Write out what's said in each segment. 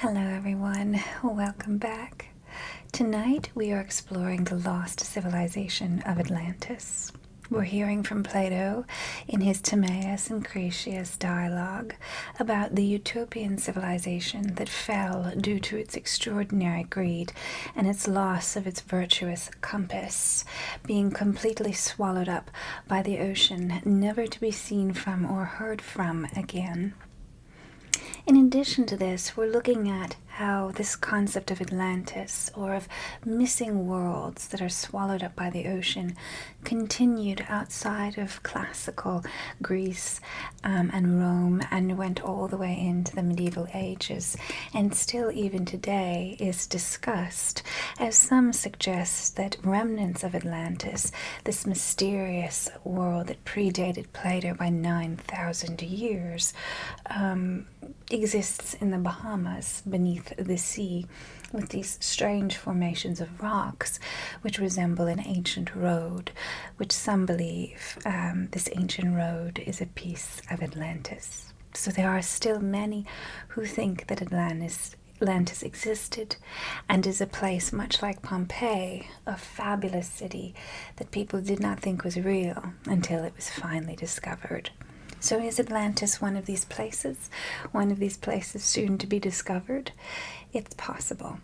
Hello everyone, welcome back. Tonight we are exploring the lost civilization of Atlantis. We're hearing from Plato in his Timaeus and Critias dialogue about the utopian civilization that fell due to its extraordinary greed and its loss of its virtuous compass, being completely swallowed up by the ocean, never to be seen from or heard from again. In addition to this, we're looking at how this concept of Atlantis, or of missing worlds that are swallowed up by the ocean, continued outside of classical Greece and Rome and went all the way into the medieval ages, and still even today is discussed, as some suggest that remnants of Atlantis, this mysterious world that predated Plato by 9,000 years, exists in the Bahamas beneath the sea, with these strange formations of rocks which resemble an ancient road, which some believe this ancient road is a piece of Atlantis. So there are still many who think that Atlantis existed and is a place much like Pompeii, a fabulous city that people did not think was real until it was finally discovered. So is Atlantis one of these places? One of these places soon to be discovered? It's possible.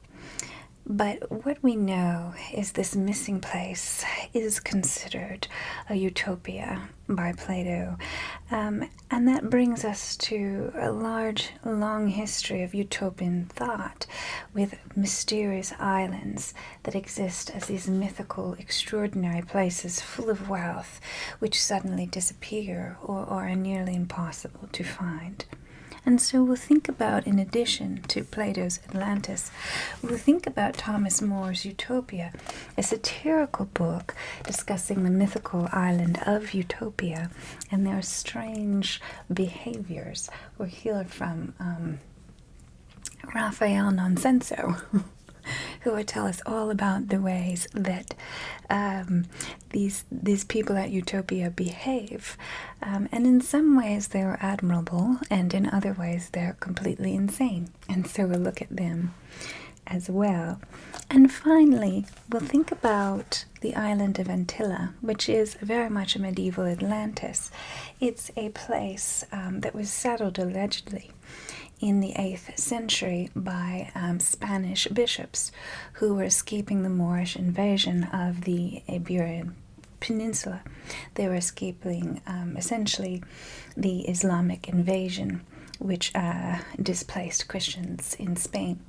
But what we know is this missing place is considered a utopia by Plato. And that brings us to a long history of utopian thought, with mysterious islands that exist as these mythical, extraordinary places full of wealth, which suddenly disappear or are nearly impossible to find. And so we'll think about, in addition to Plato's Atlantis, we'll think about Thomas More's Utopia, a satirical book discussing the mythical island of Utopia and their strange behaviors. We'll hear from Raphael Nonsenso, who will tell us all about the ways that these people at Utopia behave. And in some ways they're admirable, and in other ways they're completely insane. And so we'll look at them as well. And finally, we'll think about the island of Antilia, which is very much a medieval Atlantis. It's a place that was settled allegedly in the 8th century by Spanish bishops who were escaping the Moorish invasion of the Iberian Peninsula. They were escaping essentially the Islamic invasion, which displaced Christians in Spain.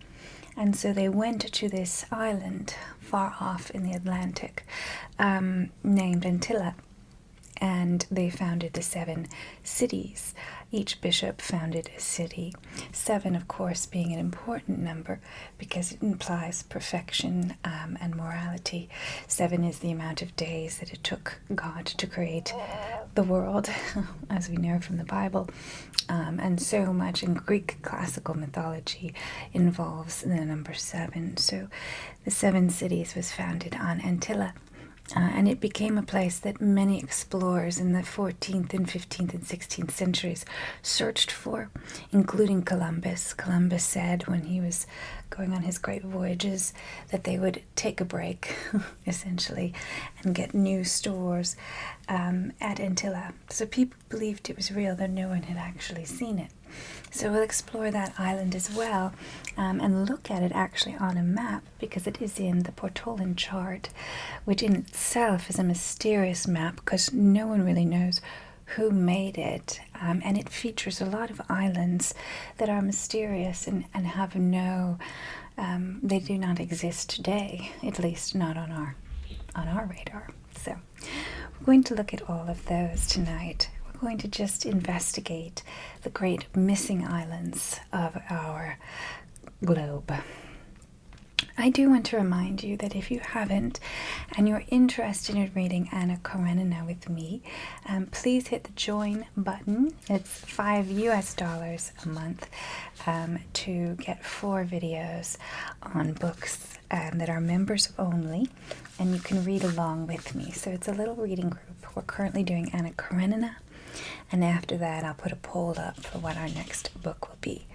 And so they went to this island far off in the Atlantic named Antilia, and they founded the 7 cities. Each bishop founded a city, 7 of course being an important number because it implies perfection and morality. 7 is the amount of days that it took God to create the world, as we know from the Bible. And so much in Greek classical mythology involves the number 7. So the 7 cities was founded on Antilia. And it became a place that many explorers in the 14th and 15th and 16th centuries searched for, including Columbus. Columbus said when he was going on his great voyages that they would take a break, essentially, and get new stores at Antilia. So people believed it was real, though no one had actually seen it. So we'll explore that island as well and look at it actually on a map, because it is in the Portolan chart, which in itself is a mysterious map because no one really knows who made it. And it features a lot of islands that are mysterious and have no, they do not exist today, at least not on our radar. So we're going to look at all of those tonight. Going to just investigate the great missing islands of our globe. I do want to remind you that if you haven't and you're interested in reading Anna Karenina with me, please hit the join button. It's $5 a month to get 4 videos on books that are members only, and you can read along with me. So it's a little reading group. We're currently doing Anna Karenina, And after that, I'll put a poll up for what our next book will be.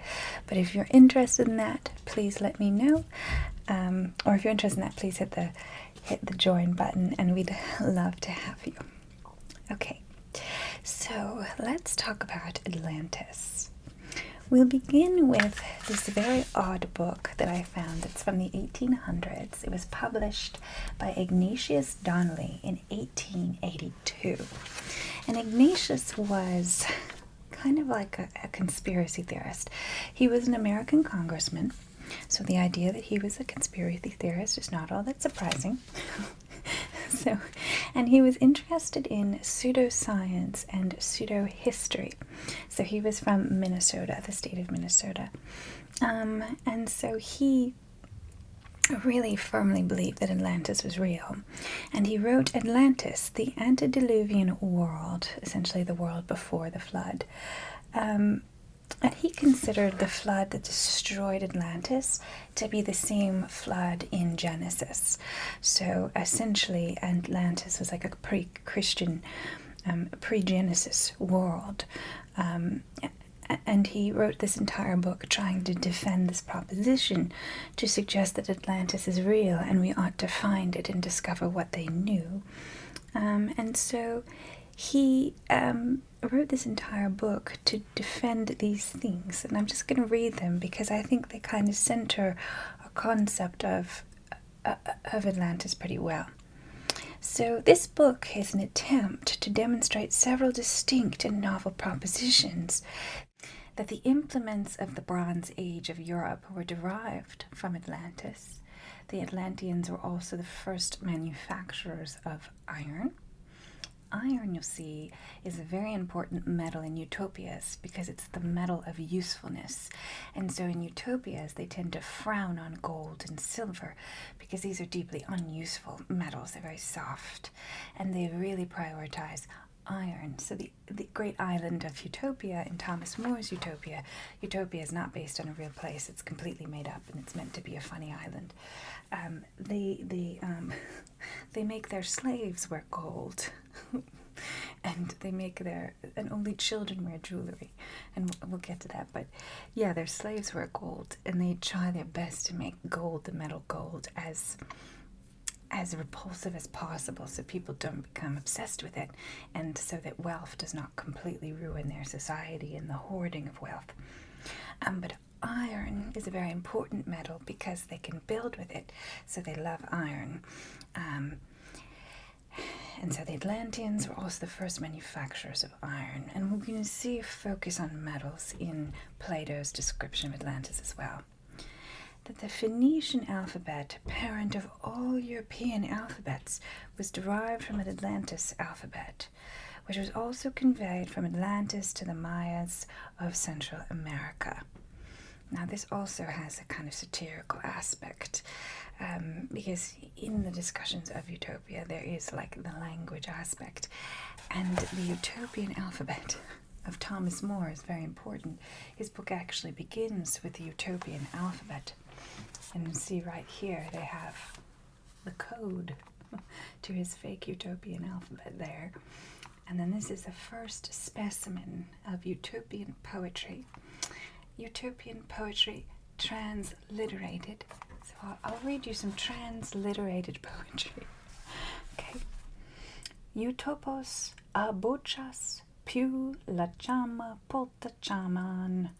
But if you're interested in that, please let me know. Or if you're interested in that, please hit the join button, and we'd love to have you. Okay, so let's talk about Atlantis. We'll begin with this very odd book that I found. It's from the 1800s. It was published by Ignatius Donnelly in 1882. And Ignatius was kind of like a conspiracy theorist. He was an American congressman, so the idea that he was a conspiracy theorist is not all that surprising. And he was interested in pseudoscience and pseudo-history. So he was from Minnesota, the state of Minnesota. And so he really firmly believed that Atlantis was real. And he wrote Atlantis, the antediluvian world, essentially the world before the flood. And he considered the flood that destroyed Atlantis to be the same flood in Genesis. So essentially, Atlantis was like a pre-Christian, pre-Genesis world. And he wrote this entire book trying to defend this proposition, to suggest that Atlantis is real and we ought to find it and discover what they knew. And so he wrote this entire book to defend these things, and I'm just going to read them because I think they kind of center a concept of Atlantis pretty well. So this book is an attempt to demonstrate several distinct and novel propositions: that the implements of the Bronze Age of Europe were derived from Atlantis. The Atlanteans were also the first manufacturers of iron. Iron, you'll see, is a very important metal in utopias because it's the metal of usefulness. And so in utopias, they tend to frown on gold and silver because these are deeply unuseful metals. They're very soft, and they really prioritize iron. So the great island of Utopia in Thomas More's Utopia is not based on a real place. It's completely made up, and it's meant to be a funny island. They make their slaves wear gold, and and only children wear jewelry, and we'll get to that. But yeah, their slaves wear gold, and they try their best to make gold, the metal gold, as repulsive as possible, so people don't become obsessed with it, and so that wealth does not completely ruin their society in the hoarding of wealth. But iron is a very important metal because they can build with it, so they love iron. And so the Atlanteans were also the first manufacturers of iron, and we're going to see a focus on metals in Plato's description of Atlantis as well. That the Phoenician alphabet, parent of all European alphabets, was derived from an Atlantis alphabet, which was also conveyed from Atlantis to the Mayas of Central America. Now, this also has a kind of satirical aspect, because in the discussions of Utopia, there is like the language aspect, and the Utopian alphabet of Thomas More is very important. His book actually begins with the Utopian alphabet. And you see right here, they have the code to his fake Utopian alphabet there. And then this is the first specimen of Utopian poetry. Utopian poetry transliterated. So I'll read you some transliterated poetry. Okay. Utopos abochas piu la chama polta chaman.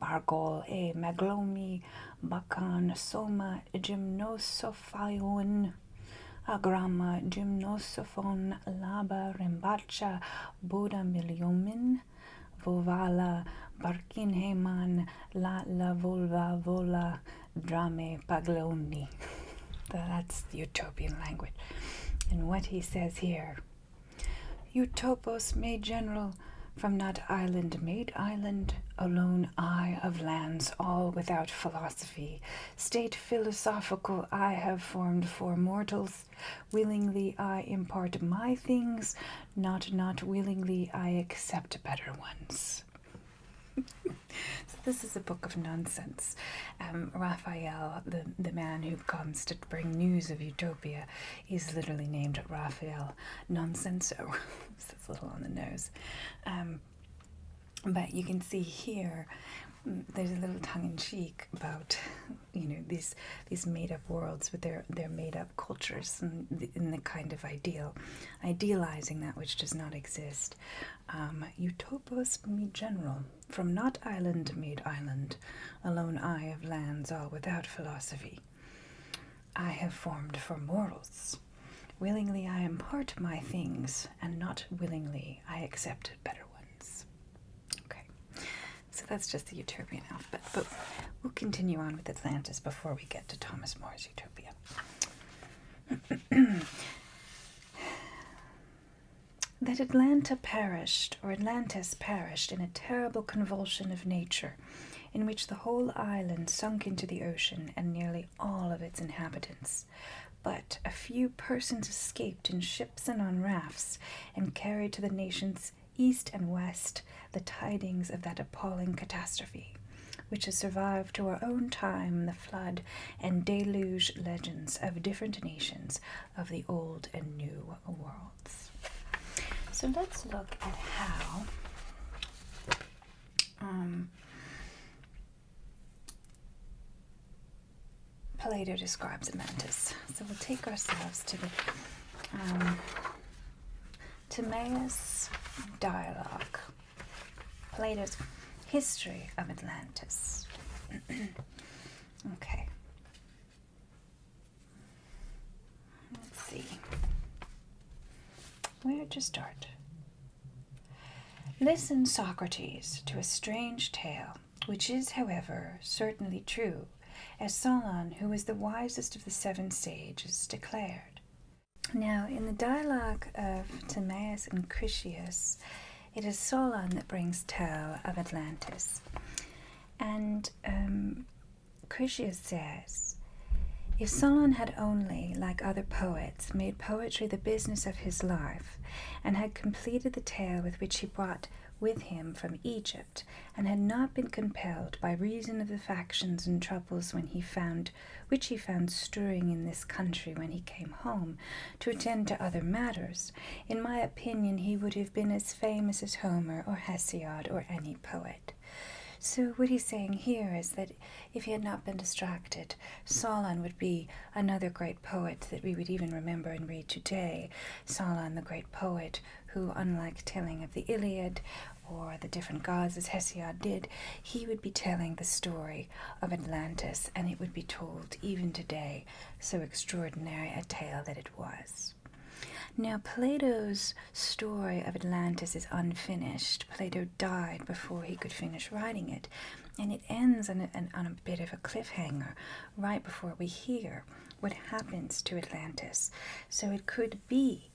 Bargol e maglomi bakan soma gymnosophion agrama gymnosophon laba rembacha boda miliomin vovala barkin heman la volva vola drame pagloni. That's the Utopian language. And what he says here: Utopos made general, from not island made island, alone I of lands, all without philosophy. State philosophical I have formed for mortals. Willingly I impart my things, not willingly I accept better ones. So this is a book of nonsense. Raphael, the man who comes to bring news of Utopia, is literally named Raphael Nonsenso. It's a little on the nose. But you can see here, there's a little tongue-in-cheek about, these made-up worlds with their made-up cultures and the kind of idealizing that which does not exist. Utopos me general, from not island made island, alone I of lands all without philosophy. I have formed for mortals. Willingly I impart my things, and not willingly I accept better ones. So that's just the Utopian alphabet, but we'll continue on with Atlantis before we get to Thomas More's Utopia. That Atlantis perished in a terrible convulsion of nature, in which the whole island sunk into the ocean and nearly all of its inhabitants. But a few persons escaped in ships and on rafts, and carried to the nations east and west the tidings of that appalling catastrophe, which has survived to our own time the flood and deluge legends of different nations of the old and new worlds. So let's look at how Plato describes Atlantis. So we'll take ourselves to the Timaeus dialogue, Plato's history of Atlantis. Okay. Let's see. Where to start? Listen, Socrates, to a strange tale, which is, however, certainly true, as Solon, who was the wisest of the 7 sages, declared. Now, in the dialogue of Timaeus and Critias, it is Solon that brings tale of Atlantis. And Critias says, if Solon had only, like other poets, made poetry the business of his life, and had completed the tale with which he brought with him from Egypt, and had not been compelled by reason of the factions and troubles which he found stirring in this country when he came home, to attend to other matters, in my opinion he would have been as famous as Homer or Hesiod or any poet. So what he's saying here is that if he had not been distracted, Solon would be another great poet that we would even remember and read today. Solon, the great poet, who, unlike telling of the Iliad or the different gods as Hesiod did, he would be telling the story of Atlantis, and it would be told even today, so extraordinary a tale that it was. Now, Plato's story of Atlantis is unfinished. Plato died before he could finish writing it, and it ends on a bit of a cliffhanger right before we hear what happens to Atlantis. So it could be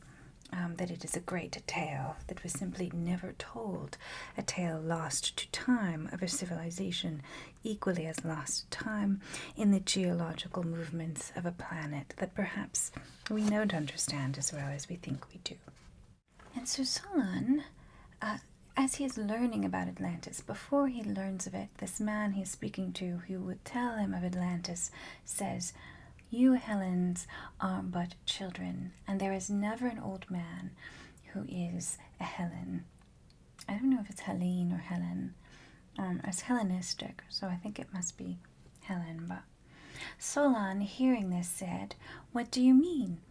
that it is a great tale that was simply never told, a tale lost to time of a civilization equally as lost to time in the geological movements of a planet that perhaps we don't understand as well as we think we do. And so Solon, as he is learning about Atlantis, before he learns of it, this man he's speaking to who would tell him of Atlantis says, "You Hellenes are but children, and there is never an old man who is a Hellen." I don't know if it's Helene or Helen. It's Hellenistic, so I think it must be Helen. But Solon, hearing this, said, "What do you mean?"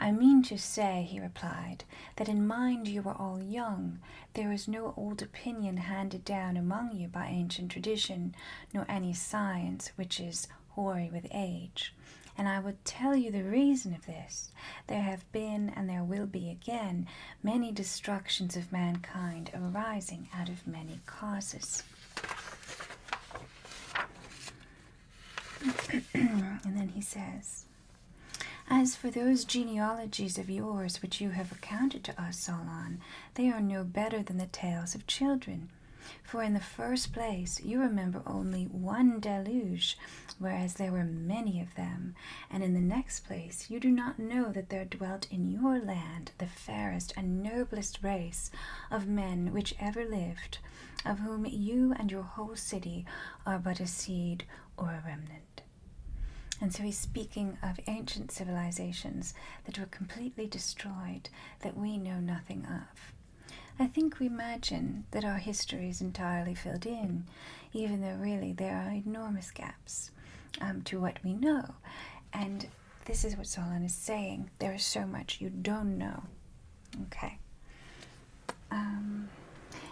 "I mean to say," he replied, "that in mind you were all young. There is no old opinion handed down among you by ancient tradition, nor any science which is hoary with age. And I will tell you the reason of this. There have been, and there will be again, many destructions of mankind arising out of many causes." And then he says, "As for those genealogies of yours which you have recounted to us, Solon, they are no better than the tales of children. For in the first place, you remember only one deluge, whereas there were many of them. And in the next place, you do not know that there dwelt in your land the fairest and noblest race of men which ever lived, of whom you and your whole city are but a seed or a remnant. And so he's speaking of ancient civilizations that were completely destroyed, that we know nothing of. I think we imagine that our history is entirely filled in, even though really there are enormous gaps to what we know. And this is what Solon is saying. There is so much you don't know. Okay.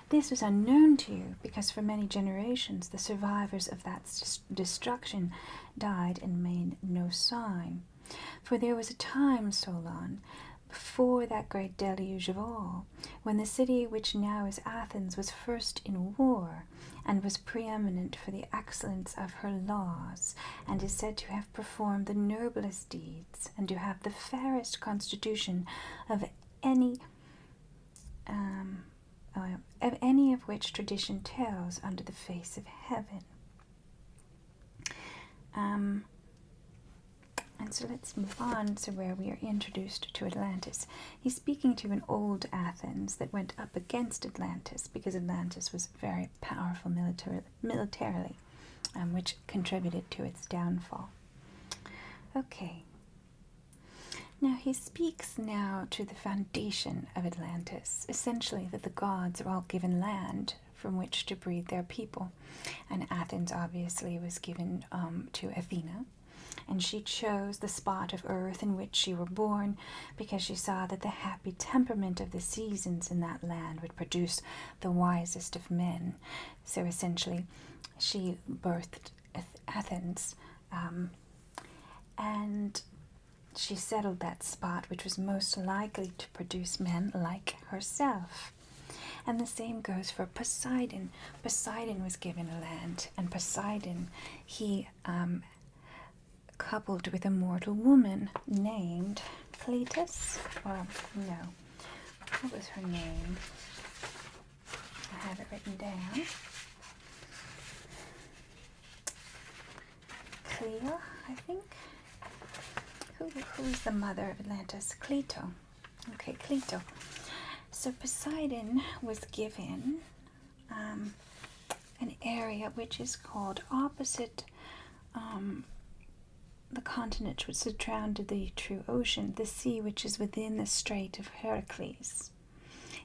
This was unknown to you because for many generations the survivors of that destruction died and made no sign. For there was a time, Solon, before that great deluge of all, when the city which now is Athens was first in war, and was preeminent for the excellence of her laws, and is said to have performed the noblest deeds, and to have the fairest constitution of any of which tradition tells under the face of heaven. And so let's move on to where we are introduced to Atlantis. He's speaking to an old Athens that went up against Atlantis because Atlantis was very powerful militarily, which contributed to its downfall. Okay. Now he speaks now to the foundation of Atlantis, essentially that the gods are all given land from which to breed their people. And Athens obviously was given to Athena, and she chose the spot of earth in which she were born because she saw that the happy temperament of the seasons in that land would produce the wisest of men. So essentially she birthed Athens, and she settled that spot which was most likely to produce men like herself. And the same goes for Poseidon. Poseidon was given a land, and Poseidon, he coupled with a mortal woman named Cleitus. Well, no. What was her name? I have it written down. Clea, I think. Who's the mother of Atlantis? Cleito. Okay, Cleito. So Poseidon was given an area which is called opposite the continent which surrounded the true ocean. The sea which is within the Strait of Heracles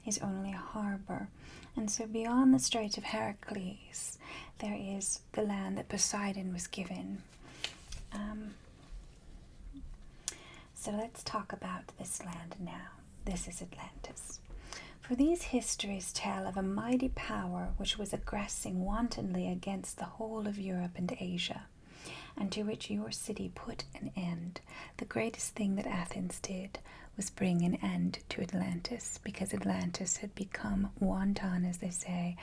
is only a harbor. And so beyond the Strait of Heracles there is the land that Poseidon was given. So let's talk about this land now. This is Atlantis. For these histories tell of a mighty power which was aggressing wantonly against the whole of Europe and Asia, and to which your city put an end. The greatest thing that Athens did was bring an end to Atlantis, because Atlantis had become wanton, as they say,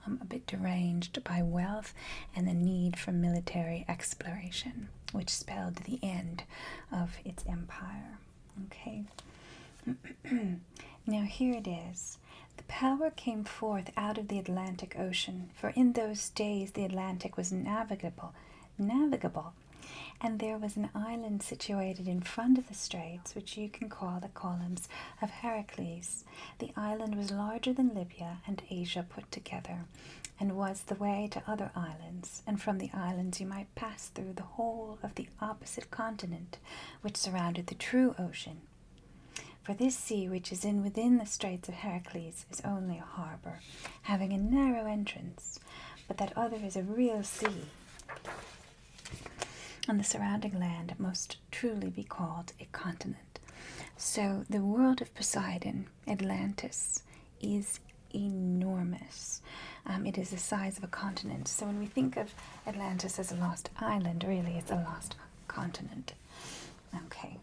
a bit deranged by wealth and the need for military exploration, which spelled the end of its empire. Okay. Now here it is. The power came forth out of the Atlantic Ocean, for in those days the Atlantic was navigable, and there was an island situated in front of the straits, which you can call the columns of Heracles. The island was larger than Libya and Asia put together, and was the way to other islands, and from the islands you might pass through the whole of the opposite continent, which surrounded the true ocean. For this sea, which is within the Straits of Heracles, is only a harbor, having a narrow entrance, but that other is a real sea, and the surrounding land must truly be called a continent. So the world of Poseidon, Atlantis, is enormous. It is the size of a continent. So when we think of Atlantis as a lost island, really it's a lost continent. Okay.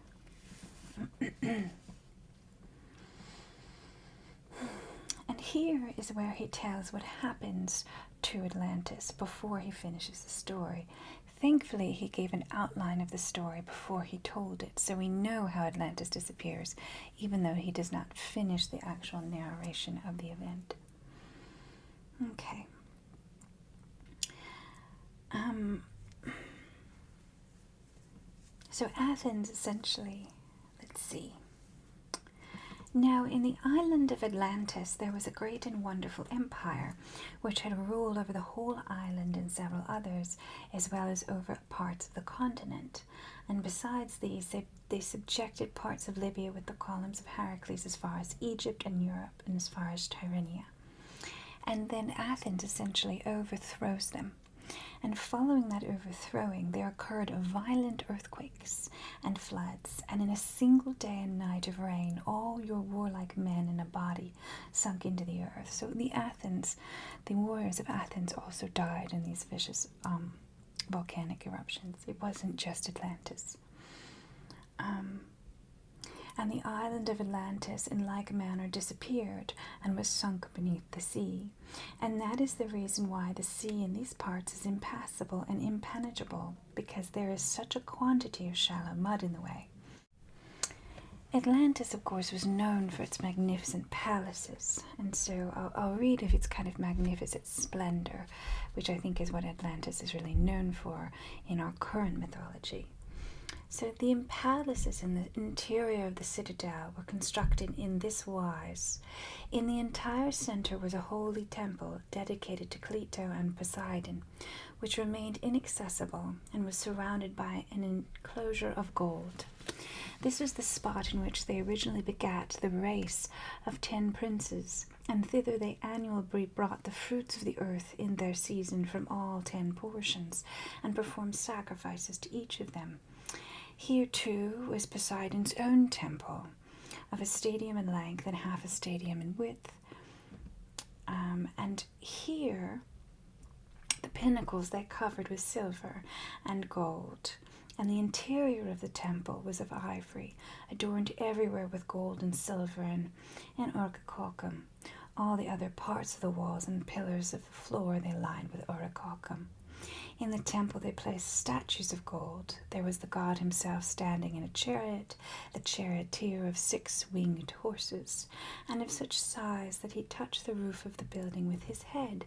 And here is where he tells what happens to Atlantis before he finishes the story. Thankfully, he gave an outline of the story before he told it, so we know how Atlantis disappears, even though he does not finish the actual narration of the event. Okay. So Athens, essentially, let's see. Now, in the island of Atlantis, there was a great and wonderful empire, which had rule over the whole island and several others, as well as over parts of the continent. And besides these, they subjected parts of Libya with the columns of Heracles as far as Egypt and Europe and as far as Tyrrhenia. And then Athens essentially overthrows them. And following that overthrowing, there occurred violent earthquakes and floods, and in a single day and night of rain, all your warlike men in a body sunk into the earth. So the warriors of Athens also died in these vicious volcanic eruptions. It wasn't just Atlantis. And the island of Atlantis in like manner disappeared and was sunk beneath the sea. And that is the reason why the sea in these parts is impassable and impenetrable, because there is such a quantity of shallow mud in the way. Atlantis, of course, was known for its magnificent palaces, and so I'll read of its kind of magnificent splendor, which I think is what Atlantis is really known for in our current mythology. So the palaces in the interior of the citadel were constructed in this wise. In the entire center was a holy temple dedicated to Plato and Poseidon, which remained inaccessible and was surrounded by an enclosure of gold. This was the spot in which they originally begat the race of 10 princes, and thither they annually brought the fruits of the earth in their season from all 10 portions, and performed sacrifices to each of them. Here, too, was Poseidon's own temple, of a stadium in length and half a stadium in width. And here, the pinnacles they covered with silver and gold, and the interior of the temple was of ivory, adorned everywhere with gold and silver and orichalcum. All the other parts of the walls and pillars of the floor they lined with orichalcum. In the temple they placed statues of gold. There was the god himself standing in a chariot, the charioteer of 6 winged horses, and of such size that he touched the roof of the building with his head.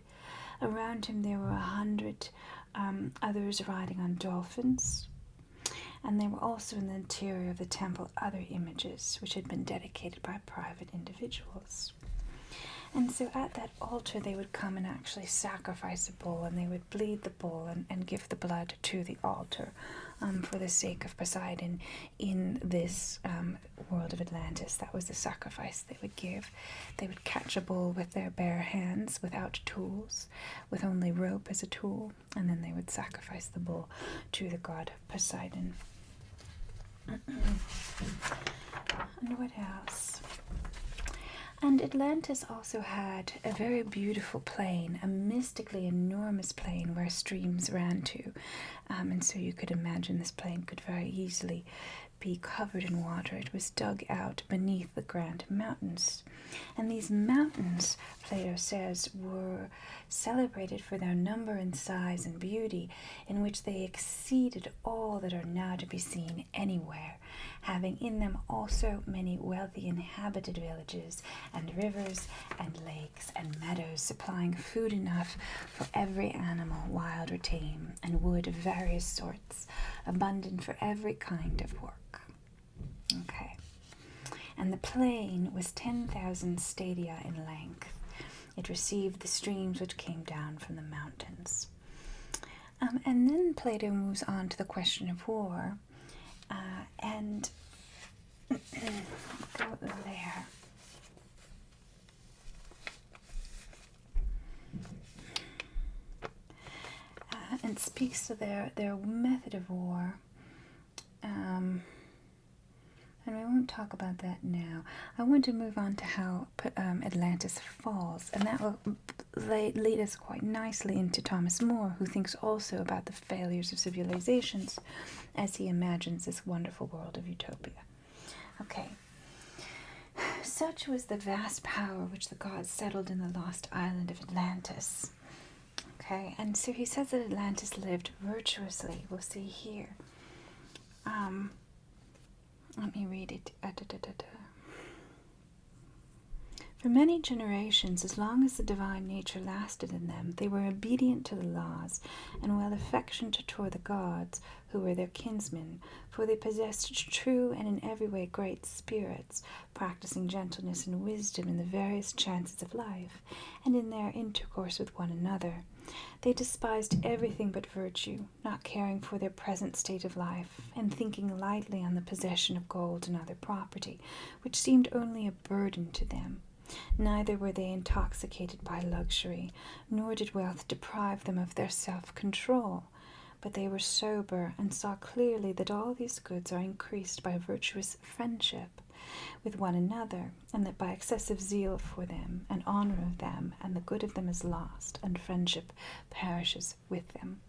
Around him there were 100 others riding on dolphins, and there were also in the interior of the temple other images which had been dedicated by private individuals. And so at that altar they would come and actually sacrifice a bull, and they would bleed the bull and give the blood to the altar for the sake of Poseidon in this world of Atlantis. That was the sacrifice they would give. They would catch a bull with their bare hands, without tools, with only rope as a tool, and then they would sacrifice the bull to the god Poseidon. And what else? And Atlantis also had a very beautiful plain, a mystically enormous plain where streams ran to. And so you could imagine this plain could very easily be covered in water. It was dug out beneath the grand mountains. And these mountains, Plato says, were celebrated for their number and size and beauty, in which they exceeded all that are now to be seen anywhere, having in them also many wealthy inhabited villages and rivers and lakes and meadows, supplying food enough for every animal, wild or tame, and wood of various sorts, abundant for every kind of work. Okay. And the plain was 10,000 stadia in length. It received the streams which came down from the mountains. And then Plato moves on to the question of war, and go there. And speaks to their method of war. And we won't talk about that now. I want to move on to how Atlantis falls, and that will lead us quite nicely into Thomas More, who thinks also about the failures of civilizations as he imagines this wonderful world of Utopia. Okay. Such was the vast power which the gods settled in the lost island of Atlantis. Okay, and so he says that Atlantis lived virtuously. We'll see here. Let me read it. For many generations, as long as the divine nature lasted in them, they were obedient to the laws, and well affectioned toward the gods, who were their kinsmen, for they possessed true and in every way great spirits, practicing gentleness and wisdom in the various chances of life, and in their intercourse with one another. They despised everything but virtue, not caring for their present state of life, and thinking lightly on the possession of gold and other property, which seemed only a burden to them. Neither were they intoxicated by luxury, nor did wealth deprive them of their self-control. But they were sober and saw clearly that all these goods are increased by virtuous friendship with one another, and that by excessive zeal for them and honor of them, and the good of them is lost, and friendship perishes with them.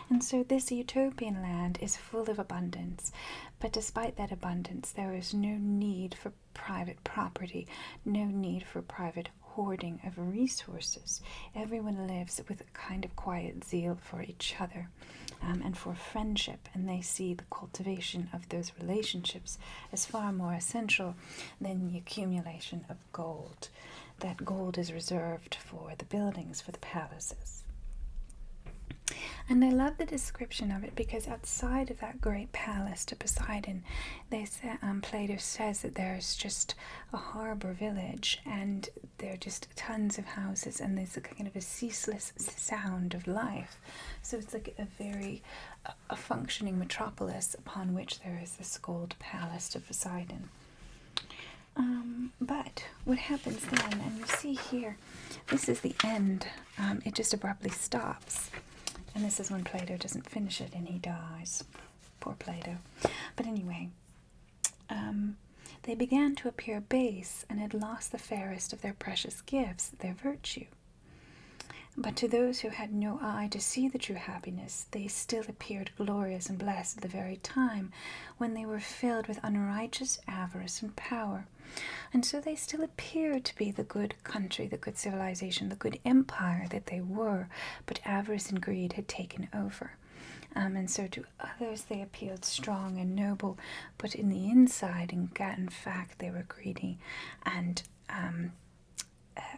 And so this utopian land is full of abundance, but despite that abundance, there is no need for private property, no need for private hoarding of resources. Everyone lives with a kind of quiet zeal for each other and for friendship, and they see the cultivation of those relationships as far more essential than the accumulation of gold. That gold is reserved for the buildings, for the palaces. And I love the description of it because outside of that great palace to Poseidon, Plato says that there's just a harbor village, and there are just tons of houses, and there's a kind of a ceaseless sound of life. So it's like a functioning metropolis upon which there is this gold palace to Poseidon. But what happens then, and you see here, this is the end. It just abruptly stops. And this is when Plato doesn't finish it and he dies. Poor Plato. But anyway, they began to appear base and had lost the fairest of their precious gifts, their virtue. But to those who had no eye to see the true happiness, they still appeared glorious and blessed at the very time when they were filled with unrighteous avarice and power. And so they still appeared to be the good country, the good civilization, the good empire that they were, but avarice and greed had taken over. And so to others they appeared strong and noble, but in the inside, in fact, they were greedy and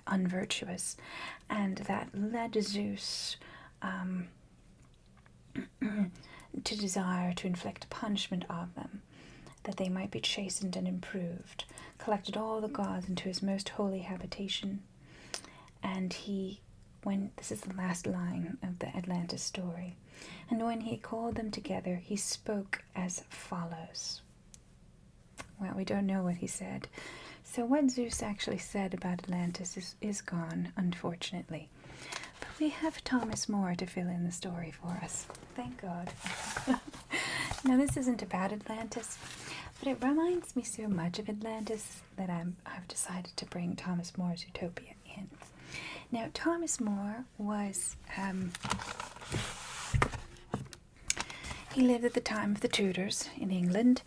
unvirtuous, and that led Zeus to desire to inflict punishment on them, that they might be chastened and improved, collected all the gods into his most holy habitation, and this is the last line of the Atlantis story, and when he called them together, he spoke as follows. Well, we don't know what he said. So what Zeus actually said about Atlantis is gone, unfortunately. But we have Thomas More to fill in the story for us. Thank God. Now, this isn't about Atlantis, but it reminds me so much of Atlantis that I've decided to bring Thomas More's Utopia in. Now, Thomas More was... he lived at the time of the Tudors in England,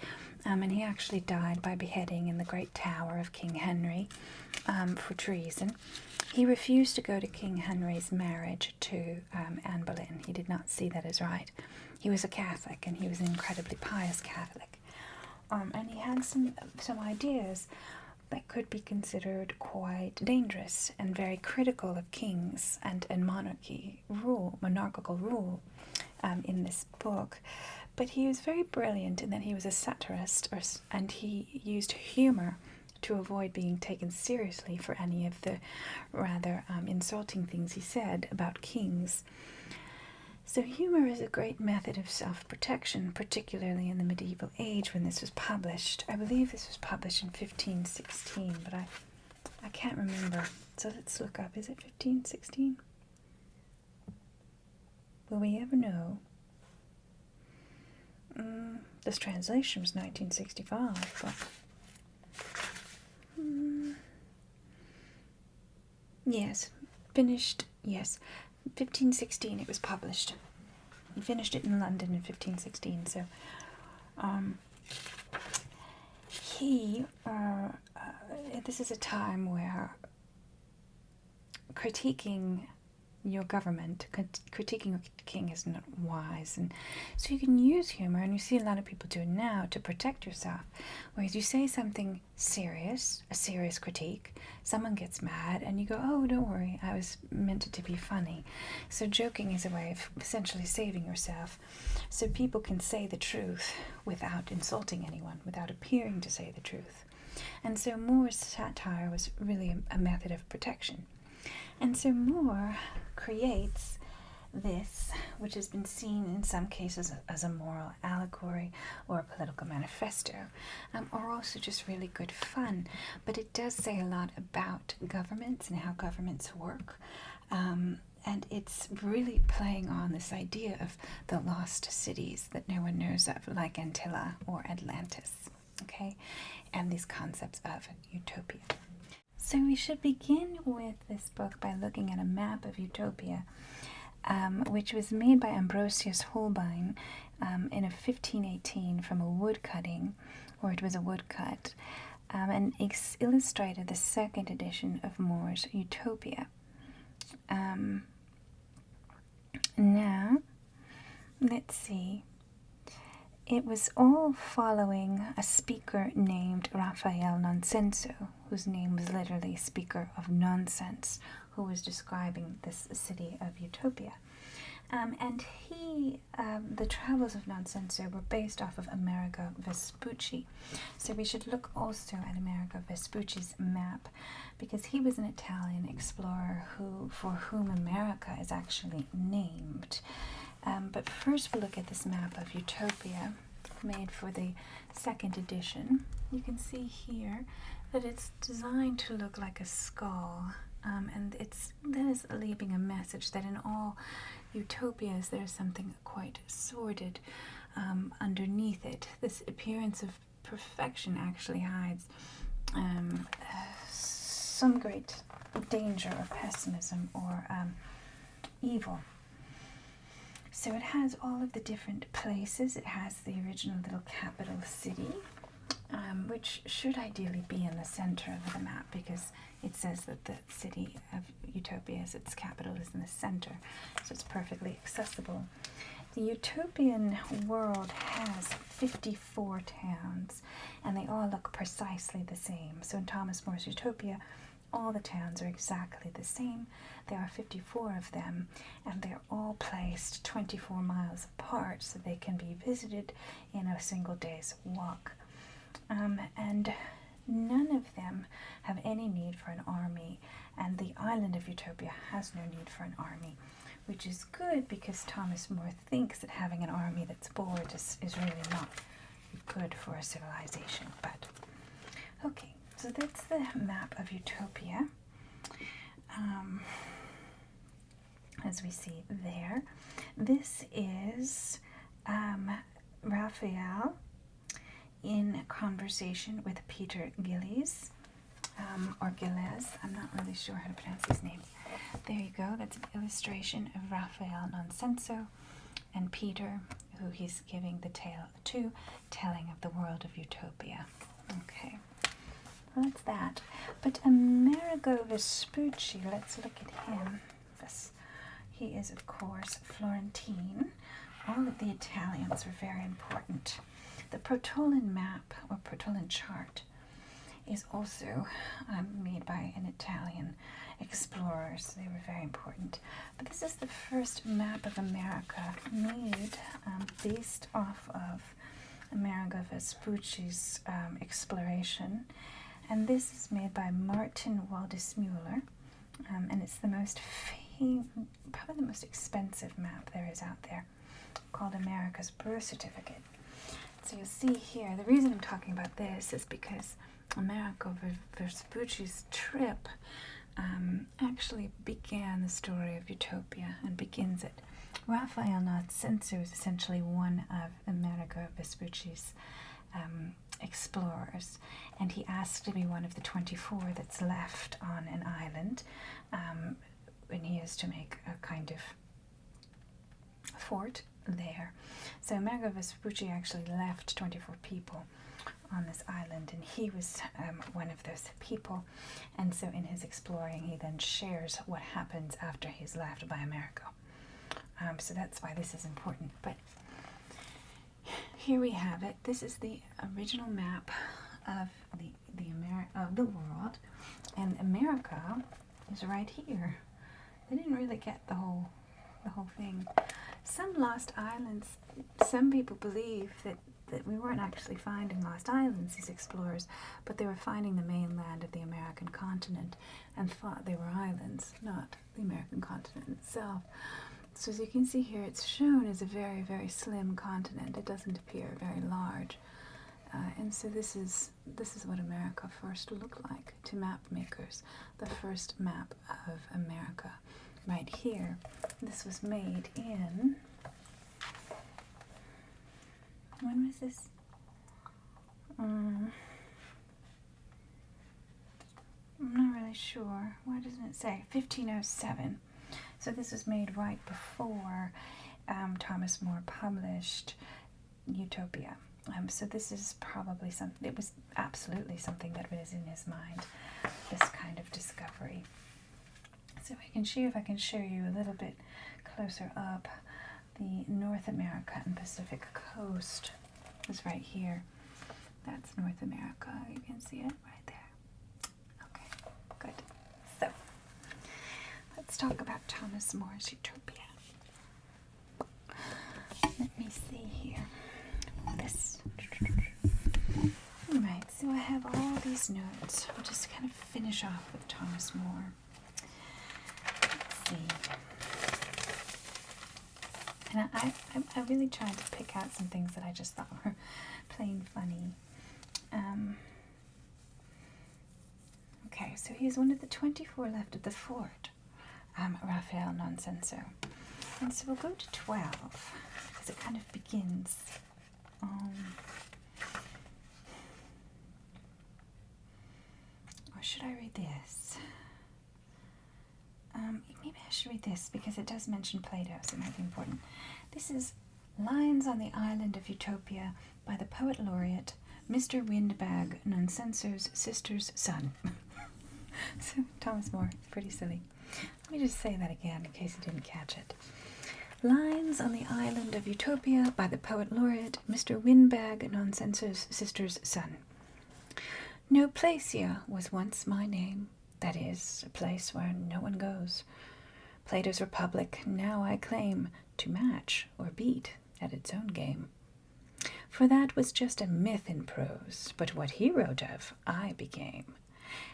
and he actually died by beheading in the Great Tower of King Henry for treason. He refused to go to King Henry's marriage to Anne Boleyn. He did not see that as right. He was a Catholic, and he was an incredibly pious Catholic. And he had some ideas that could be considered quite dangerous and very critical of kings and monarchical rule in this book. But he was very brilliant in that he was a satirist, and he used humor to avoid being taken seriously for any of the rather insulting things he said about kings. So humor is a great method of self-protection, particularly in the medieval age when this was published. I believe this was published in 1516, but I can't remember. So let's look up. Is it 1516? Will we ever know? This translation was 1965, but... yes, finished, yes. 1516 it was published. He finished it in London in 1516, so... this is a time where critiquing your government. Critiquing your king is not wise, and so you can use humor, and you see a lot of people do it now to protect yourself. Whereas you say something serious, a serious critique, someone gets mad, and you go, "Oh, don't worry, I was meant it to be funny." So joking is a way of essentially saving yourself, so people can say the truth without insulting anyone, without appearing to say the truth. And so Moore's satire was really a method of protection. And so Moore creates this, which has been seen in some cases as a moral allegory or a political manifesto, or also just really good fun. But it does say a lot about governments and how governments work. And it's really playing on this idea of the lost cities that no one knows of, like Antilia or Atlantis, okay? And these concepts of utopia. So we should begin with this book by looking at a map of Utopia, which was made by Ambrosius Holbein in 1518 from a woodcutting, or it was a woodcut, and illustrated the second edition of Moore's Utopia. Now, let's see. It was all following a speaker named Raphael Nonsenso, whose name was literally Speaker of Nonsense, who was describing this city of Utopia. And the travels of Nonsenso were based off of Amerigo Vespucci. So we should look also at Amerigo Vespucci's map, because he was an Italian explorer for whom America is actually named. But first we'll look at this map of Utopia, made for the second edition. You can see here that it's designed to look like a skull, and that is leaving a message that in all utopias there's something quite sordid underneath it. This appearance of perfection actually hides some great danger or pessimism or evil. So it has all of the different places. It has the original little capital city, which should ideally be in the center of the map, because it says that the city of Utopia, as its capital, is in the center, so it's perfectly accessible. The utopian world has 54 towns, and they all look precisely the same. So in Thomas More's Utopia, all the towns are exactly the same. There are 54 of them, and they're all placed 24 miles apart, so they can be visited in a single day's walk. And none of them have any need for an army, and the island of Utopia has no need for an army, which is good, because Thomas More thinks that having an army that's bored is really not good for a civilization. But okay, so that's the map of Utopia, as we see there. This is Raphael in conversation with Peter Gillies, or Gilles. I'm not really sure how to pronounce his name. There you go. That's an illustration of Raphael Nonsenso and Peter, who he's giving the tale to, telling of the world of Utopia. Okay. Well, that's that. But Amerigo Vespucci, let's look at him. He is, of course, Florentine. All of the Italians were very important. The Protolan map, or Protolan chart, is also made by an Italian explorer, so they were very important. But this is the first map of America made based off of Amerigo Vespucci's exploration. And this is made by Martin Waldesmuller, and it's the probably the most expensive map there is out there, called America's Birth Certificate. So you'll see here, the reason I'm talking about this is because Amerigo Vespucci's trip actually began the story of Utopia and begins it. Raphael Nonsenso is essentially one of Amerigo Vespucci's explorers, and he asked to be one of the 24 that's left on an island, and he is to make a kind of fort there. So Amerigo Vespucci actually left 24 people on this island, and he was one of those people. And so in his exploring, he then shares what happens after he's left by America. So that's why this is important. But here we have it. This is the original map of the world, and America is right here. They didn't really get the whole thing. Some lost islands. Some people believe that we weren't actually finding lost islands, these explorers, but they were finding the mainland of the American continent and thought they were islands, not the American continent itself. So as you can see here, it's shown as a very, very slim continent. It doesn't appear very large. And so this is what America first looked like to map makers. The first map of America, right here. This was made in... When was this? I'm not really sure. Why doesn't it say? 1507. So this was made right before Thomas More published Utopia. So this is probably something, it was absolutely something that was in his mind, this kind of discovery. So I can see if I can show you a little bit closer up. The North America and Pacific coast is right here. That's North America. You can see it right there. Okay, good. So let's talk about Thomas More's Utopia. Let me see here. This. Alright, so I have all these notes. I'll just kind of finish off with Thomas More. Let's see. And I really tried to pick out some things that I just thought were plain funny. Okay, so he's one of the 24 left at the fort, Raphael Nonsenso. And so we'll go to 12, because it kind of begins. Or should I read this? Maybe I should read this because it does mention Plato, so it might be important. This is Lines on the Island of Utopia by the Poet Laureate, Mr. Windbag Nonsenso's sister's son. So, Thomas More, pretty silly. Let me just say that again in case you didn't catch it. Lines on the Island of Utopia by the Poet Laureate, Mr. Windbag Nonsenso's sister's son. No Placia was once my name. That is, a place where no one goes. Plato's Republic now I claim to match or beat at its own game. For that was just a myth in prose, but what he wrote of, I became.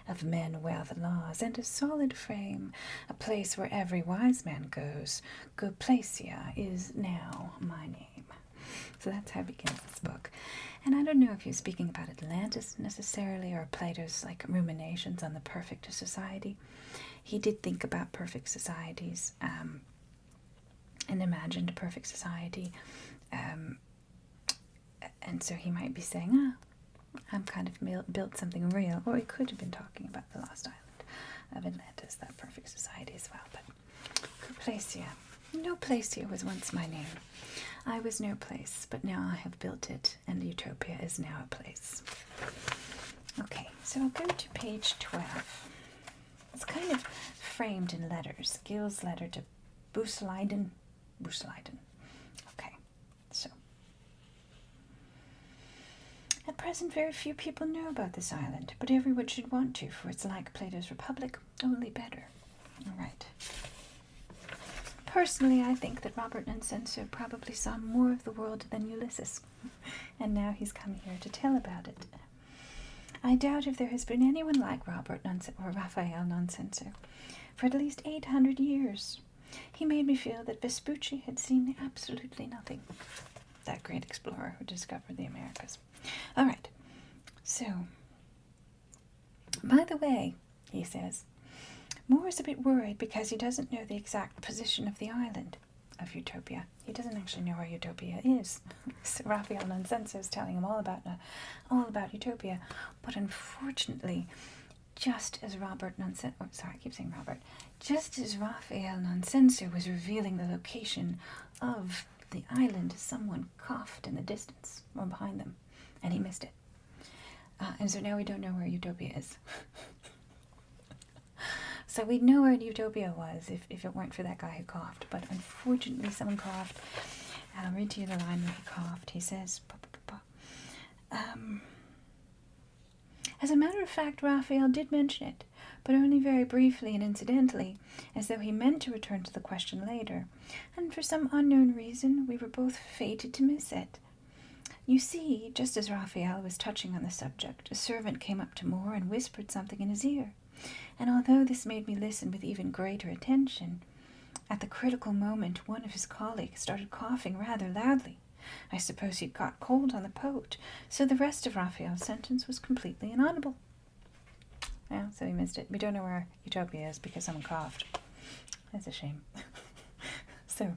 Of men, wealth, laws, and a solid frame, a place where every wise man goes. Good Placia is now my name. So that's how it begins this book. And I don't know if he was speaking about Atlantis necessarily, or Plato's ruminations on the perfect society. He did think about perfect societies and imagined a perfect society. And so he might be saying, I'm kind of built something real. Or he could have been talking about the lost island of Atlantis, that perfect society as well. But Placia. No Placia was once my name. I was no place, but now I have built it, and Utopia is now a place. Okay, so I'll go to page 12. It's kind of framed in letters. Gill's letter to Boesleiden. Okay, so. At present, very few people know about this island, but everyone should want to, for it's like Plato's Republic, only better. All right. Personally, I think that Robert Nonsenso probably saw more of the world than Ulysses, and now he's come here to tell about it. I doubt if there has been anyone like Raphael Nonsenso for at least 800 years. He made me feel that Vespucci had seen absolutely nothing. That great explorer who discovered the Americas. All right, so, by the way, he says, Moore is a bit worried because he doesn't know the exact position of the island of Utopia. He doesn't actually know where Utopia is. So Raphael Nonsenso is telling him all about Utopia. But unfortunately, just as Raphael Nonsenso was revealing the location of the island, someone coughed in the distance or behind them, and he missed it. And so now we don't know where Utopia is. So we'd know where Utopia was if it weren't for that guy who coughed. But unfortunately, someone coughed. And I'll read to you the line where he coughed. He says, as a matter of fact, Raphael did mention it, but only very briefly and incidentally, as though he meant to return to the question later, and for some unknown reason we were both fated to miss it. You see, just as Raphael was touching on the subject, a servant came up to Moore and whispered something in his ear, and although this made me listen with even greater attention, at the critical moment one of his colleagues started coughing rather loudly. I suppose he'd caught cold on the boat, so the rest of Raphael's sentence was completely inaudible. Well, so he missed it. We don't know where Utopia is because someone coughed. That's a shame. So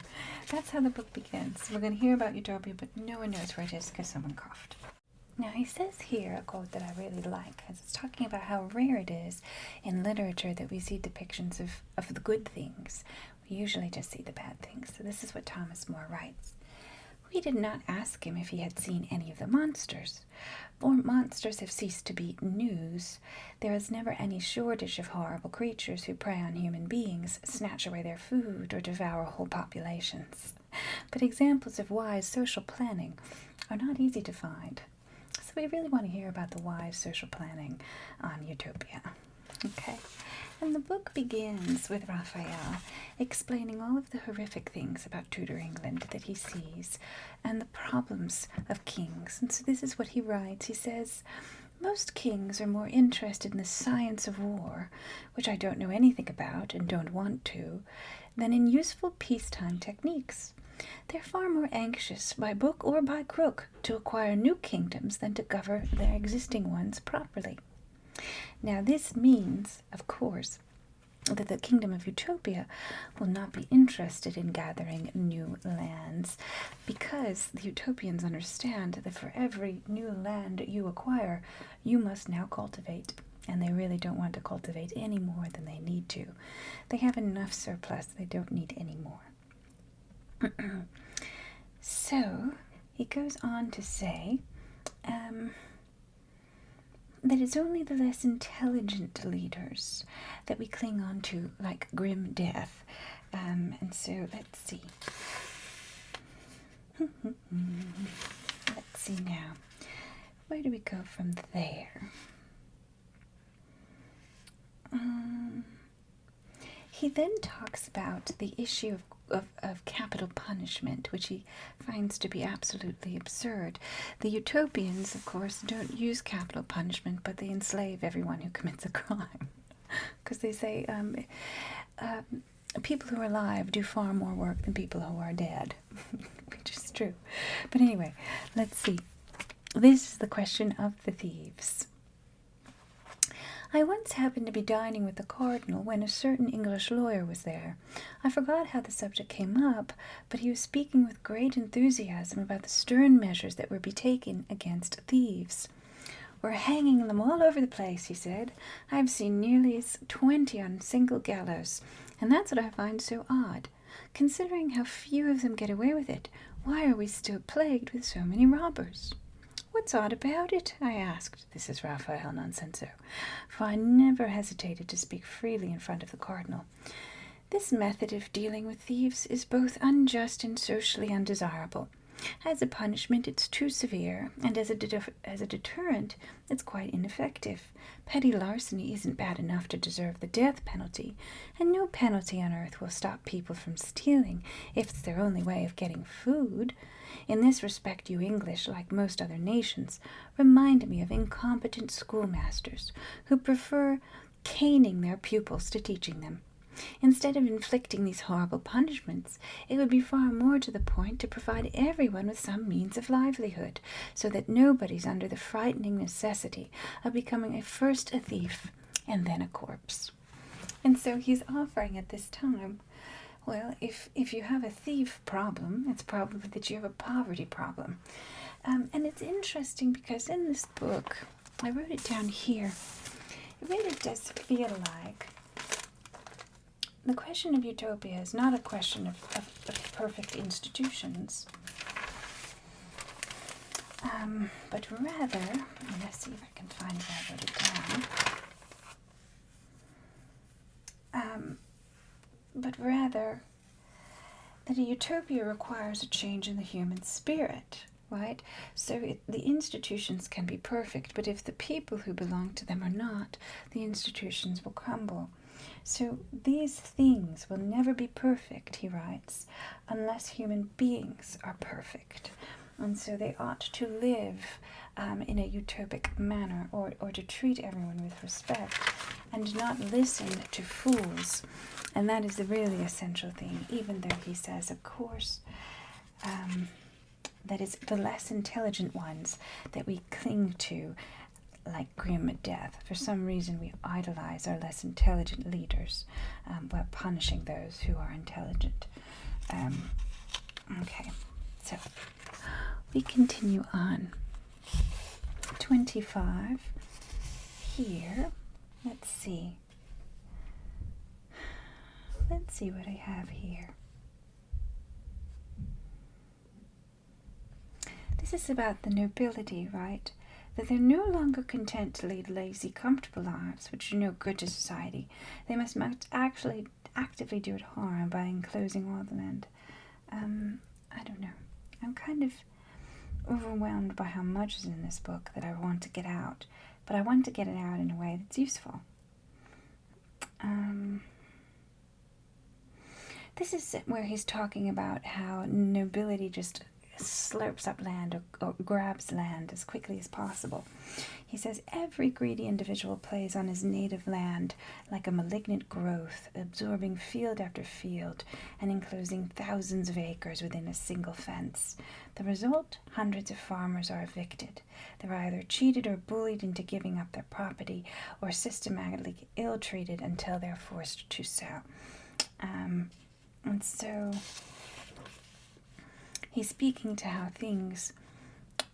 that's how the book begins. We're going to hear about Utopia, but no one knows where it is because someone coughed. Now he says here a quote that I really like, as it's talking about how rare it is in literature that we see depictions of the good things. We usually just see the bad things. So this is what Thomas More writes. We did not ask him if he had seen any of the monsters, for monsters have ceased to be news. There is never any shortage of horrible creatures who prey on human beings, snatch away their food, or devour whole populations. But examples of wise social planning are not easy to find. So we really want to hear about the wise social planning on Utopia. Okay. And the book begins with Raphael explaining all of the horrific things about Tudor England that he sees and the problems of kings. And so this is what he writes. He says, most kings are more interested in the science of war, which I don't know anything about and don't want to, than in useful peacetime techniques. They're far more anxious, by book or by crook, to acquire new kingdoms than to govern their existing ones properly. Now this means, of course, that the kingdom of Utopia will not be interested in gathering new lands, because the Utopians understand that for every new land you acquire, you must now cultivate, and they really don't want to cultivate any more than they need to. They have enough surplus, they don't need any more. So, he goes on to say, that it's only the less intelligent leaders that we cling on to like grim death. And so let's see. Let's see now. Where do we go from there? He then talks about the issue of capital punishment, which he finds to be absolutely absurd. The Utopians, of course, don't use capital punishment, but they enslave everyone who commits a crime. Because they say people who are alive do far more work than people who are dead, which is true. But anyway, let's see. This is the question of the thieves. I once happened to be dining with the cardinal when a certain English lawyer was there. I forgot how the subject came up, but he was speaking with great enthusiasm about the stern measures that were to be taken against thieves. We're hanging them all over the place, he said. I've seen nearly 20 on single gallows, and that's what I find so odd. Considering how few of them get away with it, why are we still plagued with so many robbers? What's odd about it? I asked. This is Raphael Nonsenso, for I never hesitated to speak freely in front of the cardinal. This method of dealing with thieves is both unjust and socially undesirable. As a punishment, it's too severe, and as a deterrent, it's quite ineffective. Petty larceny isn't bad enough to deserve the death penalty, and no penalty on earth will stop people from stealing if it's their only way of getting food. In this respect, you English, like most other nations, remind me of incompetent schoolmasters who prefer caning their pupils to teaching them. Instead of inflicting these horrible punishments, it would be far more to the point to provide everyone with some means of livelihood, so that nobody's under the frightening necessity of becoming first a thief and then a corpse. And so he's offering at this time, well, if you have a thief problem, it's probably that you have a poverty problem. And it's interesting because in this book, I wrote it down here, it really does feel like the question of Utopia is not a question of perfect institutions. but rather, let's see if I can find where I wrote it down. But rather, that a utopia requires a change in the human spirit, right? So the institutions can be perfect, but if the people who belong to them are not, the institutions will crumble. So these things will never be perfect, he writes, unless human beings are perfect. And so they ought to live in a utopic manner, or to treat everyone with respect and not listen to fools. And that is the really essential thing, even though he says, of course, that it's the less intelligent ones that we cling to like grim death. For some reason we idolize our less intelligent leaders while punishing those who are intelligent. Okay, so we continue on. 25 here. Let's see what I have here. This is about the nobility, right? That they're no longer content to lead lazy, comfortable lives, which are no good to society. They must actually actively do it harm by enclosing all the land. I don't know. I'm kind of overwhelmed by how much is in this book that I want to get out, but I want to get it out in a way that's useful. This is where he's talking about how nobility just slurps up land or grabs land as quickly as possible. He says every greedy individual plays on his native land like a malignant growth, absorbing field after field and enclosing thousands of acres within a single fence. The result, hundreds of farmers are evicted. They're either cheated or bullied into giving up their property, or systematically ill-treated until they're forced to sell. And so he's speaking to how things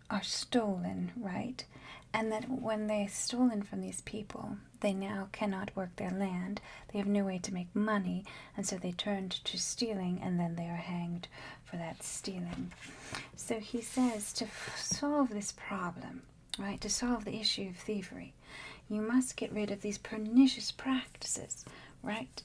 are stolen, right? And that when they're stolen from these people, they now cannot work their land. They have no way to make money, and so they turned to stealing, and then they are hanged for that stealing. So he says to solve this problem, right, to solve the issue of thievery, you must get rid of these pernicious practices, right?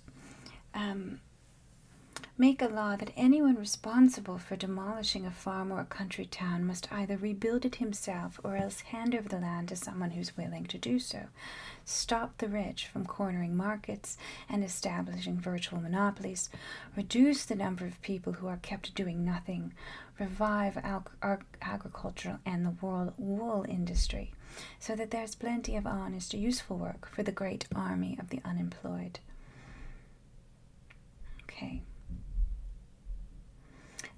Make a law that anyone responsible for demolishing a farm or a country town must either rebuild it himself or else hand over the land to someone who's willing to do so. Stop the rich from cornering markets and establishing virtual monopolies. Reduce the number of people who are kept doing nothing. Revive agricultural and the wool industry so that there's plenty of honest, useful work for the great army of the unemployed. Okay.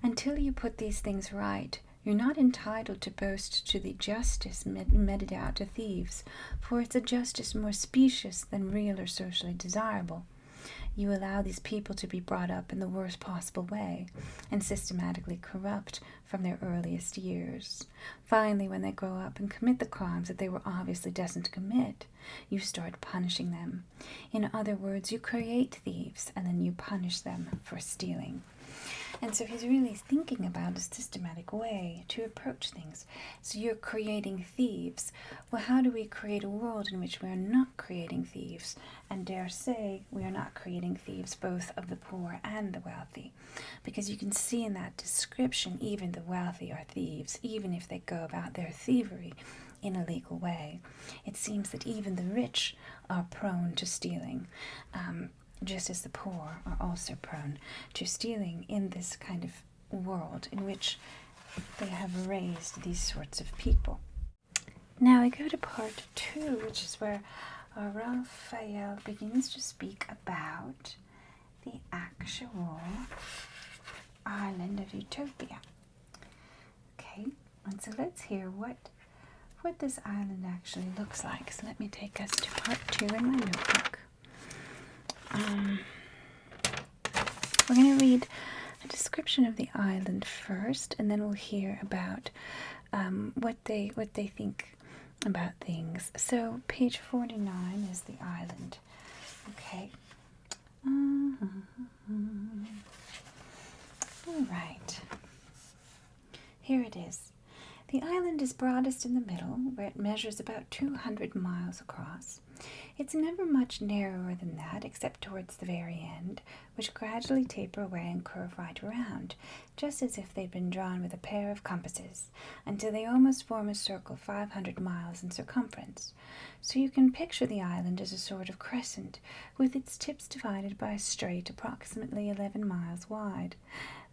Until you put these things right, you're not entitled to boast to the justice meted out to thieves, for it's a justice more specious than real or socially desirable. You allow these people to be brought up in the worst possible way, and systematically corrupt from their earliest years. Finally, when they grow up and commit the crimes that they were obviously destined to commit, you start punishing them. In other words, you create thieves, and then you punish them for stealing. And so he's really thinking about a systematic way to approach things. So you're creating thieves. Well, how do we create a world in which we are not creating thieves? And dare say we are not creating thieves both of the poor and the wealthy. Because you can see in that description, even the wealthy are thieves, even if they go about their thievery in a legal way. It seems that even the rich are prone to stealing. Just as the poor are also prone to stealing in this kind of world in which they have raised these sorts of people. Now I go to part 2, which is where Raphael begins to speak about the actual island of Utopia. Okay, and so let's hear what this island actually looks like. So let me take us to part 2 in my notebook. We're going to read a description of the island first, and then we'll hear about what they think about things. So page 49 is the island. Okay. All right. Here it is. The island is broadest in the middle, where it measures about 200 miles across. It's never much narrower than that, except towards the very end, which gradually taper away and curve right around, just as if they'd been drawn with a pair of compasses, until they almost form a circle 500 miles in circumference. So you can picture the island as a sort of crescent, with its tips divided by a strait approximately 11 miles wide.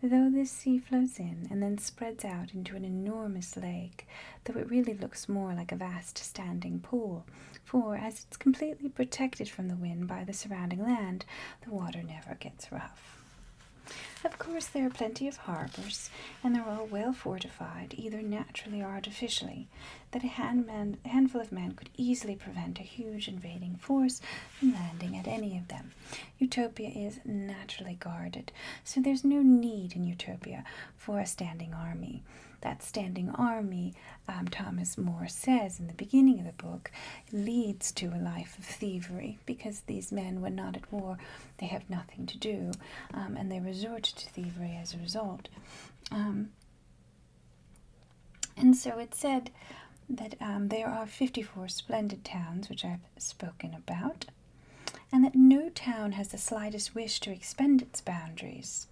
Though this sea flows in and then spreads out into an enormous lake, though it really looks more like a vast standing pool, for as it's completely protected from the wind by the surrounding land, the water never gets rough. Of course, there are plenty of harbors, and they're all well fortified, either naturally or artificially, that a handful of men could easily prevent a huge invading force from landing at any of them. Utopia is naturally guarded, so there's no need in Utopia for a standing army. That standing army, Thomas More says in the beginning of the book, leads to a life of thievery, because these men, when not at war, they have nothing to do, and they resort to thievery as a result. And so it's said that there are 54 splendid towns, which I've spoken about, and that no town has the slightest wish to expend its boundaries,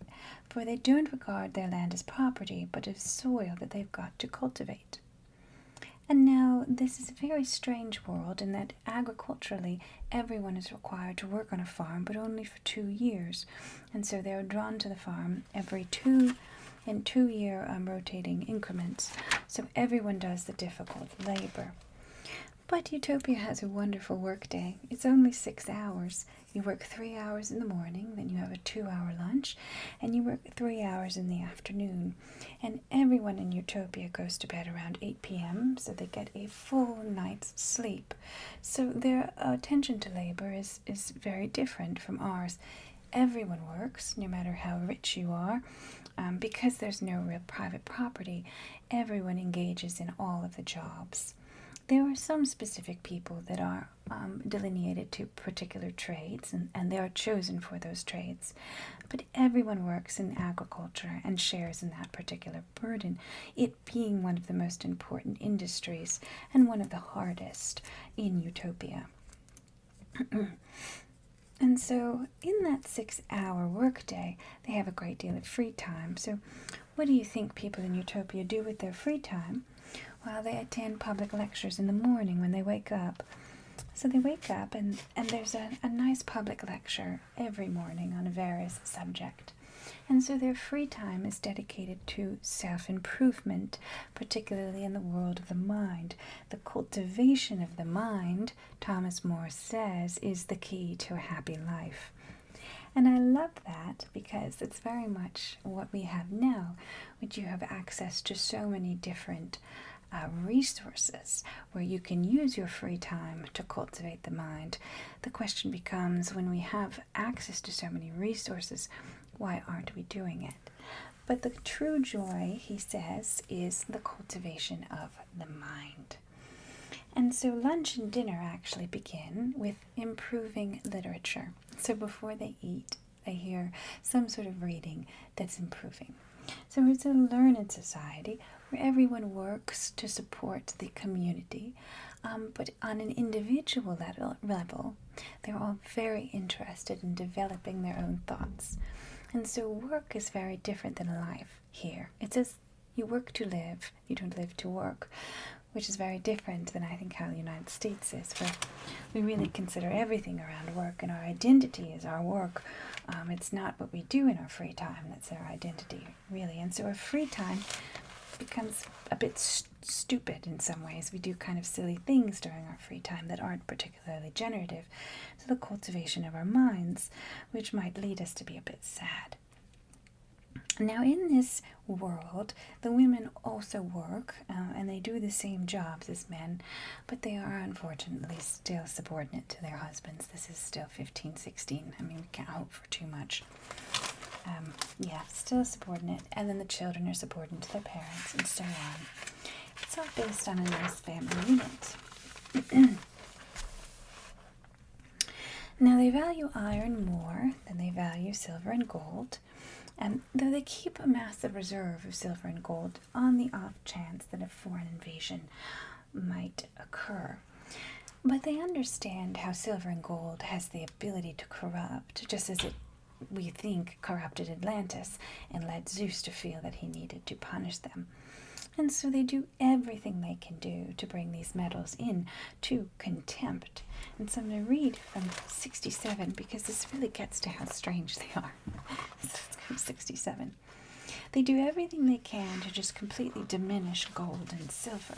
for they don't regard their land as property, but as soil that they've got to cultivate. And now, this is a very strange world in that agriculturally everyone is required to work on a farm, but only for 2 years. And so they're drawn to the farm every 2-year rotating increments. So everyone does the difficult labor. But Utopia has a wonderful work day. It's only 6 hours. You work 3 hours in the morning, then you have a 2-hour lunch, and you work 3 hours in the afternoon. And everyone in Utopia goes to bed around 8 p.m., so they get a full night's sleep. So their attention to labor is very different from ours. Everyone works, no matter how rich you are. Because there's no real private property, everyone engages in all of the jobs. There are some specific people that are delineated to particular trades, and they are chosen for those trades. But everyone works in agriculture and shares in that particular burden, it being one of the most important industries and one of the hardest in Utopia. And so in that 6-hour workday, they have a great deal of free time. So what do you think people in Utopia do with their free time? Well, they attend public lectures in the morning when they wake up. So they wake up and there's a nice public lecture every morning on a various subject. And so their free time is dedicated to self-improvement, particularly in the world of the mind. The cultivation of the mind, Thomas More says, is the key to a happy life. And I love that because it's very much what we have now, which you have access to so many different resources where you can use your free time to cultivate the mind. The question becomes, when we have access to so many resources, why aren't we doing it? But the true joy, he says, is the cultivation of the mind. And so lunch and dinner actually begin with improving literature. So before they eat, they hear some sort of reading that's improving. So it's a learned society where everyone works to support the community, but on an individual level, they're all very interested in developing their own thoughts. And so work is very different than life here. It says you work to live, you don't live to work, which is very different than I think how the United States is, where we really consider everything around work, and our identity is our work. It's not what we do in our free time that's our identity, really. And so our free time becomes a bit stupid in some ways. We do kind of silly things during our free time that aren't particularly generative to the cultivation of our minds, which might lead us to be a bit sad. Now, in this world, the women also work, and they do the same jobs as men, but they are unfortunately still subordinate to their husbands. This is still 1516. I mean, we can't hope for too much. Still subordinate, and then the children are subordinate to their parents, and so on. It's all based on a nice family unit. Now, they value iron more than they value silver and gold. Though they keep a massive reserve of silver and gold on the off chance that a foreign invasion might occur. But they understand how silver and gold has the ability to corrupt, just as we think, corrupted Atlantis and led Zeus to feel that he needed to punish them. And so they do everything they can do to bring these metals in to contempt. And so I'm going to read from 67 because this really gets to how strange they are. So let's go to 67. They do everything they can to just completely diminish gold and silver.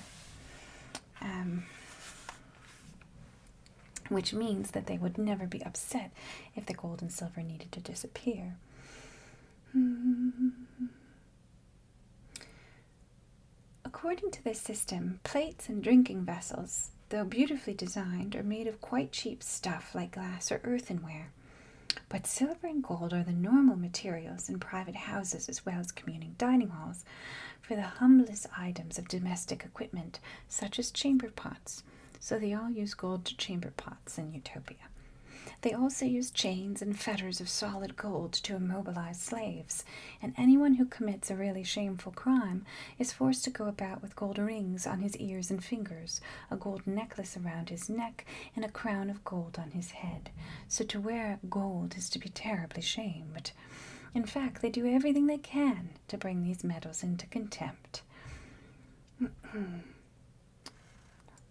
Which means that they would never be upset if the gold and silver needed to disappear. According to this system, plates and drinking vessels, though beautifully designed, are made of quite cheap stuff like glass or earthenware. But silver and gold are the normal materials in private houses as well as communing dining halls for the humblest items of domestic equipment, such as chamber pots. So they all use gold chamber pots in Utopia. They also use chains and fetters of solid gold to immobilize slaves, and anyone who commits a really shameful crime is forced to go about with gold rings on his ears and fingers, a gold necklace around his neck, and a crown of gold on his head. So to wear gold is to be terribly shamed. In fact, they do everything they can to bring these metals into contempt.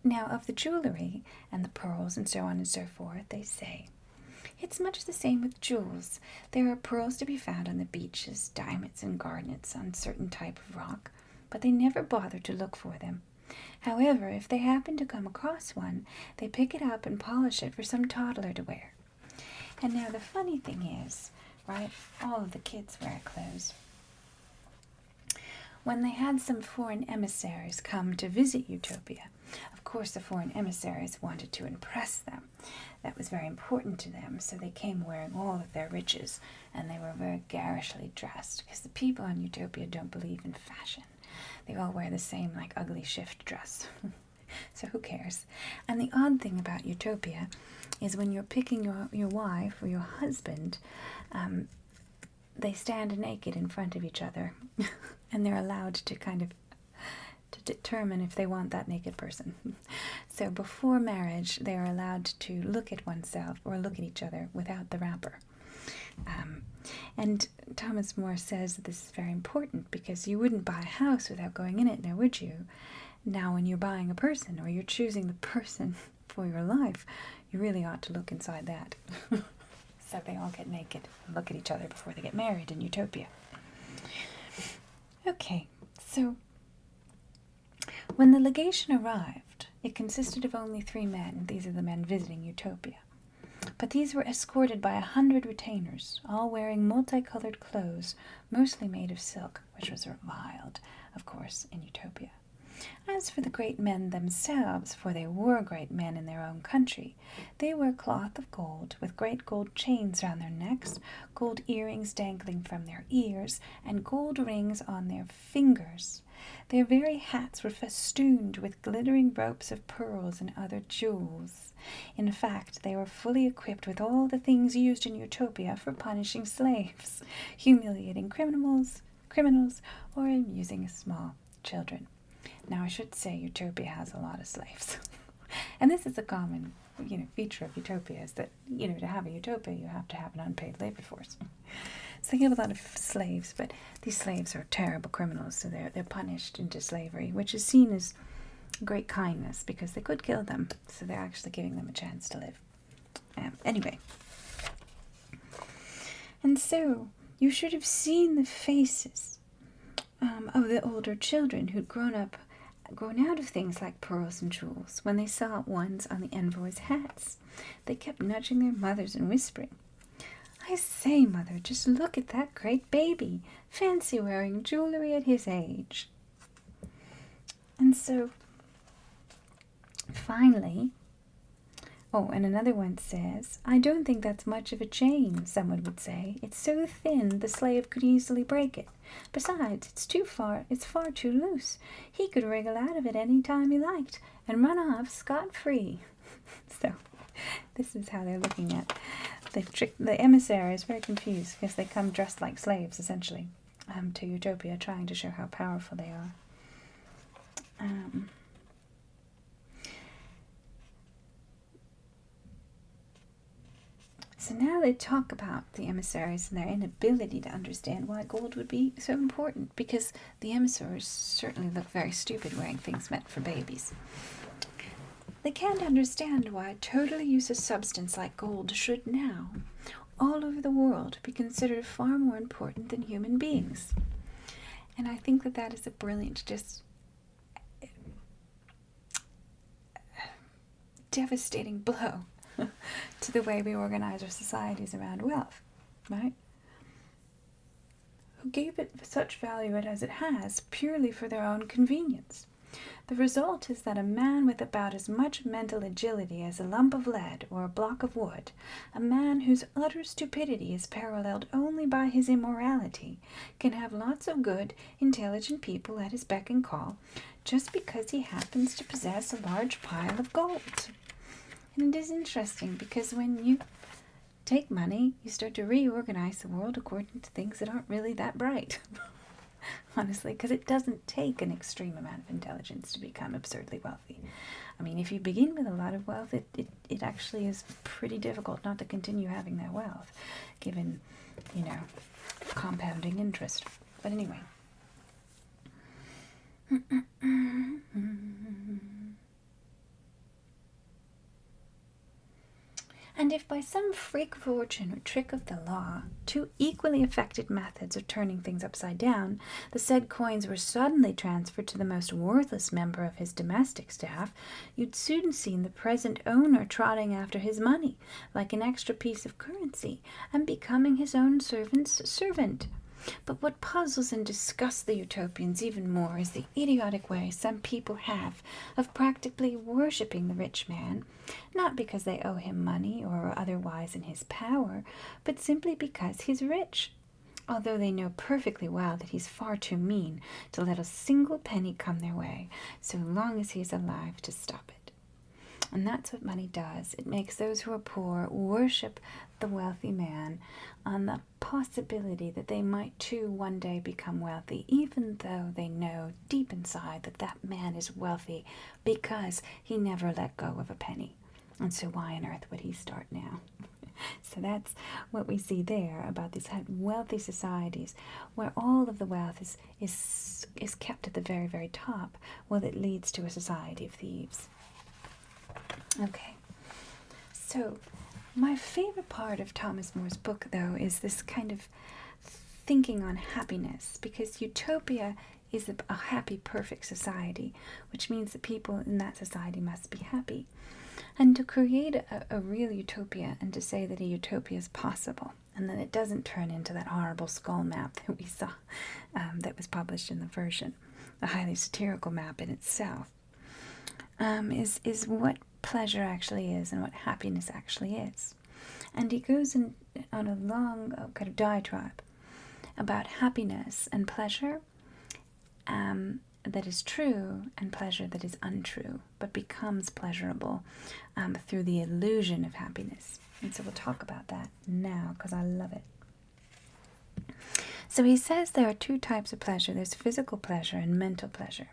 Now, of the jewelry and the pearls and so on and so forth, they say, it's much the same with jewels. There are pearls to be found on the beaches, diamonds and garnets on certain type of rock, but they never bother to look for them. However, if they happen to come across one, they pick it up and polish it for some toddler to wear. And now the funny thing is, right, all of the kids wear clothes. When they had some foreign emissaries come to visit Utopia, of course the foreign emissaries wanted to impress them. That was very important to them, so they came wearing all of their riches, and they were very garishly dressed, because the people on Utopia don't believe in fashion. They all wear the same, like, ugly shift dress. So who cares? And the odd thing about Utopia is when you're picking your wife or your husband, they stand naked in front of each other, and they're allowed to kind of to determine if they want that naked person. So before marriage, they are allowed to look at oneself or look at each other without the wrapper. And Thomas More says that this is very important because you wouldn't buy a house without going in it, now would you? Now when you're buying a person or you're choosing the person for your life, you really ought to look inside that. So they all get naked and look at each other before they get married in Utopia. Okay, so when the legation arrived, it consisted of only 3 men. These are the men visiting Utopia. But these were escorted by 100 retainers, all wearing multicolored clothes, mostly made of silk, which was reviled, of course, in Utopia. As for the great men themselves, for they were great men in their own country, they wore cloth of gold, with great gold chains round their necks, gold earrings dangling from their ears, and gold rings on their fingers. Their very hats were festooned with glittering ropes of pearls and other jewels. In fact, they were fully equipped with all the things used in Utopia for punishing slaves, humiliating criminals, or amusing small children. Now, I should say Utopia has a lot of slaves. And this is a common, feature of Utopia is that, to have a Utopia, you have to have an unpaid labor force. So you have a lot of slaves, but these slaves are terrible criminals, so they're punished into slavery, which is seen as great kindness because they could kill them, so they're actually giving them a chance to live. Anyway. And so you should have seen the faces of the older children who'd grown out of things like pearls and jewels when they saw ones on the envoys' hats. They kept nudging their mothers and whispering, "I say, mother, just look at that great baby. Fancy wearing jewelry at his age." And so, finally, and another one says, "I don't think that's much of a chain," someone would say. "It's so thin the slave could easily break it. Besides, it's far too loose. He could wriggle out of it any time he liked and run off scot-free." So, this is how they're looking at the emissary is very confused because they come dressed like slaves, essentially, to Utopia, trying to show how powerful they are. So now they talk about the emissaries and their inability to understand why gold would be so important, because the emissaries certainly look very stupid wearing things meant for babies. They can't understand why a totally useless substance like gold should now, all over the world, be considered far more important than human beings. And I think that that is a brilliant, just devastating blow to the way we organize our societies around wealth, right? Who gave it such value as it has purely for their own convenience. The result is that a man with about as much mental agility as a lump of lead or a block of wood, a man whose utter stupidity is paralleled only by his immorality, can have lots of good, intelligent people at his beck and call just because he happens to possess a large pile of gold. And it is interesting because when you take money, you start to reorganize the world according to things that aren't really that bright. Honestly, because it doesn't take an extreme amount of intelligence to become absurdly wealthy. I mean, if you begin with a lot of wealth, it actually is pretty difficult not to continue having that wealth, given, compounding interest. But anyway. And if by some freak of fortune or trick of the law, two equally effective methods of turning things upside down, the said coins were suddenly transferred to the most worthless member of his domestic staff, you'd soon seen the present owner trotting after his money, like an extra piece of currency, and becoming his own servant's servant. But what puzzles and disgusts the Utopians even more is the idiotic way some people have of practically worshipping the rich man, not because they owe him money or are otherwise in his power, but simply because he's rich, although they know perfectly well that he's far too mean to let a single penny come their way, so long as he's alive to stop it. And that's what money does. It makes those who are poor worship the wealthy man on the possibility that they might too one day become wealthy, even though they know deep inside that that man is wealthy because he never let go of a penny. And so why on earth would he start now? So that's what we see there about these wealthy societies where all of the wealth is kept at the very, very top. Well, it leads to a society of thieves. Okay, so my favorite part of Thomas More's book, though, is this kind of thinking on happiness, because Utopia is a happy, perfect society, which means that people in that society must be happy. And to create a real utopia and to say that a utopia is possible and that it doesn't turn into that horrible skull map that we saw that was published in the version, a highly satirical map in itself, is what pleasure actually is and what happiness actually is. And he goes on a long kind of diatribe about happiness and pleasure that is true and pleasure that is untrue, but becomes pleasurable through the illusion of happiness. And so we'll talk about that now because I love it. So he says there are two types of pleasure. There's physical pleasure and mental pleasure.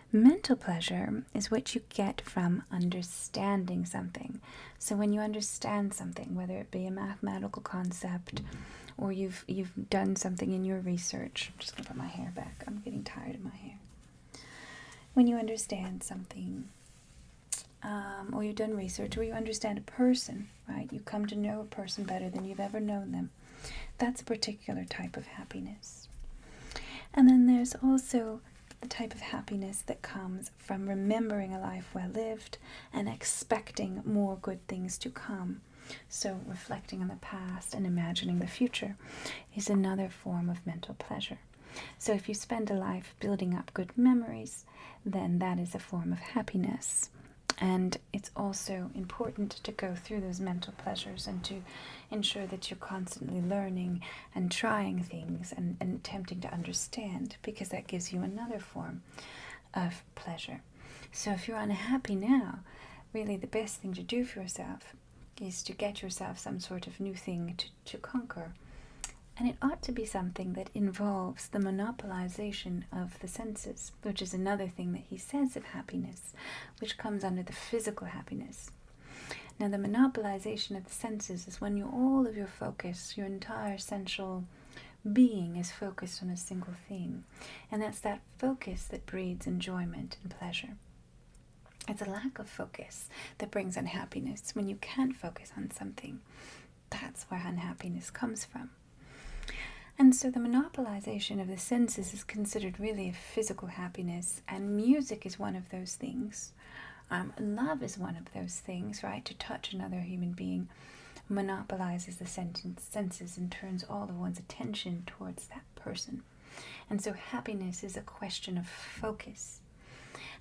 Mental pleasure is what you get from understanding something. So when you understand something, whether it be a mathematical concept or you've done something in your research. I'm just going to put my hair back. I'm getting tired of my hair. When you understand something, or you've done research, or you understand a person, right? You come to know a person better than you've ever known them. That's a particular type of happiness. And then there's also the type of happiness that comes from remembering a life well lived and expecting more good things to come. So reflecting on the past and imagining the future is another form of mental pleasure. So if you spend a life building up good memories, then that is a form of happiness. And it's also important to go through those mental pleasures and to ensure that you're constantly learning and trying things and attempting to understand, because that gives you another form of pleasure. So if you're unhappy now, really the best thing to do for yourself is to get yourself some sort of new thing to conquer. And it ought to be something that involves the monopolization of the senses, which is another thing that he says of happiness, which comes under the physical happiness. Now, the monopolization of the senses is when all of your focus, your entire central being is focused on a single thing. And that's that focus that breeds enjoyment and pleasure. It's a lack of focus that brings unhappiness. When you can't focus on something, that's where unhappiness comes from. And so the monopolization of the senses is considered really a physical happiness, and music is one of those things. Love is one of those things, right? To touch another human being monopolizes the senses and turns all of one's attention towards that person. And so happiness is a question of focus.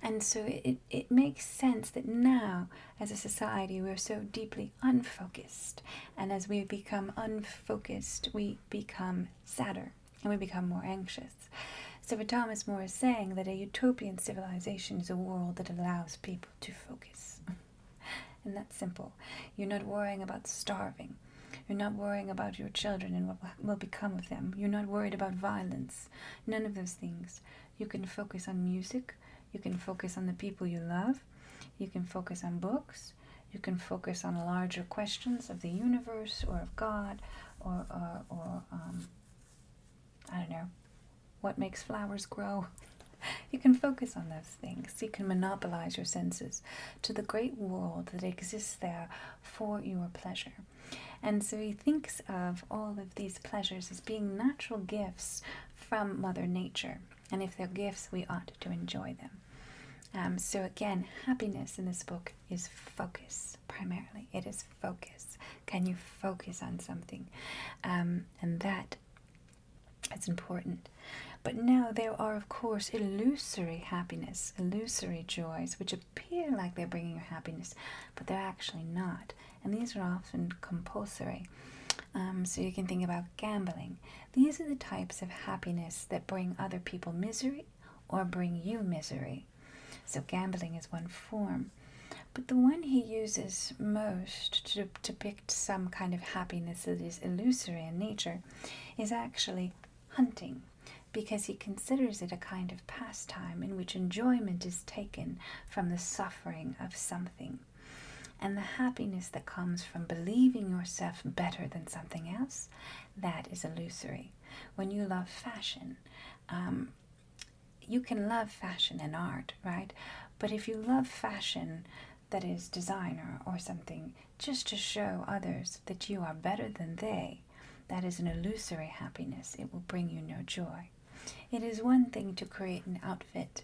And so it makes sense that now, as a society, we're so deeply unfocused. And as we become unfocused, we become sadder and we become more anxious. So what Thomas More is saying that a utopian civilization is a world that allows people to focus. And that's simple. You're not worrying about starving. You're not worrying about your children and what will become of them. You're not worried about violence. None of those things. You can focus on music. You can focus on the people you love. You can focus on books. You can focus on larger questions of the universe or of God or I don't know, what makes flowers grow. You can focus on those things. You can monopolize your senses to the great world that exists there for your pleasure. And so he thinks of all of these pleasures as being natural gifts from Mother Nature. And if they're gifts, we ought to enjoy them. So again, happiness in this book is focus, primarily. It is focus. Can you focus on something? And that is important. But now there are, of course, illusory happiness, illusory joys, which appear like they're bringing you happiness, but they're actually not. And these are often compulsory. So you can think about gambling. These are the types of happiness that bring other people misery or bring you misery. So gambling is one form. But the one he uses most to depict some kind of happiness that is illusory in nature is actually hunting, because he considers it a kind of pastime in which enjoyment is taken from the suffering of something. And the happiness that comes from believing yourself better than something else, that is illusory. When you love fashion, you can love fashion and art, right? But if you love fashion that is designer or something just to show others that you are better than they, that is an illusory happiness. It will bring you no joy. It is one thing to create an outfit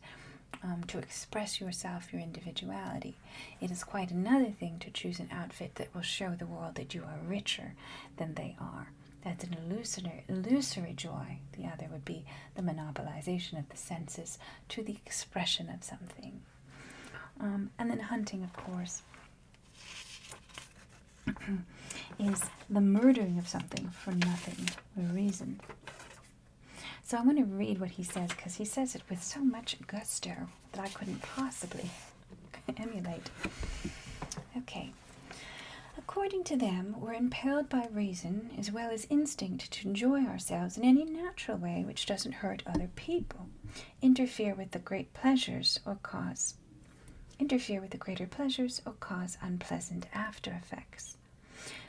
to express yourself, your individuality. It is quite another thing to choose an outfit that will show the world that you are richer than they are. That's an illusory joy. The other would be the monopolization of the senses to the expression of something. And then hunting, of course, is the murdering of something for nothing, or reason. So I want to read what he says, because he says it with so much gusto that I couldn't possibly emulate. Okay. According to them, we're impelled by reason as well as instinct to enjoy ourselves in any natural way which doesn't hurt other people, interfere with the greater pleasures or cause unpleasant after effects.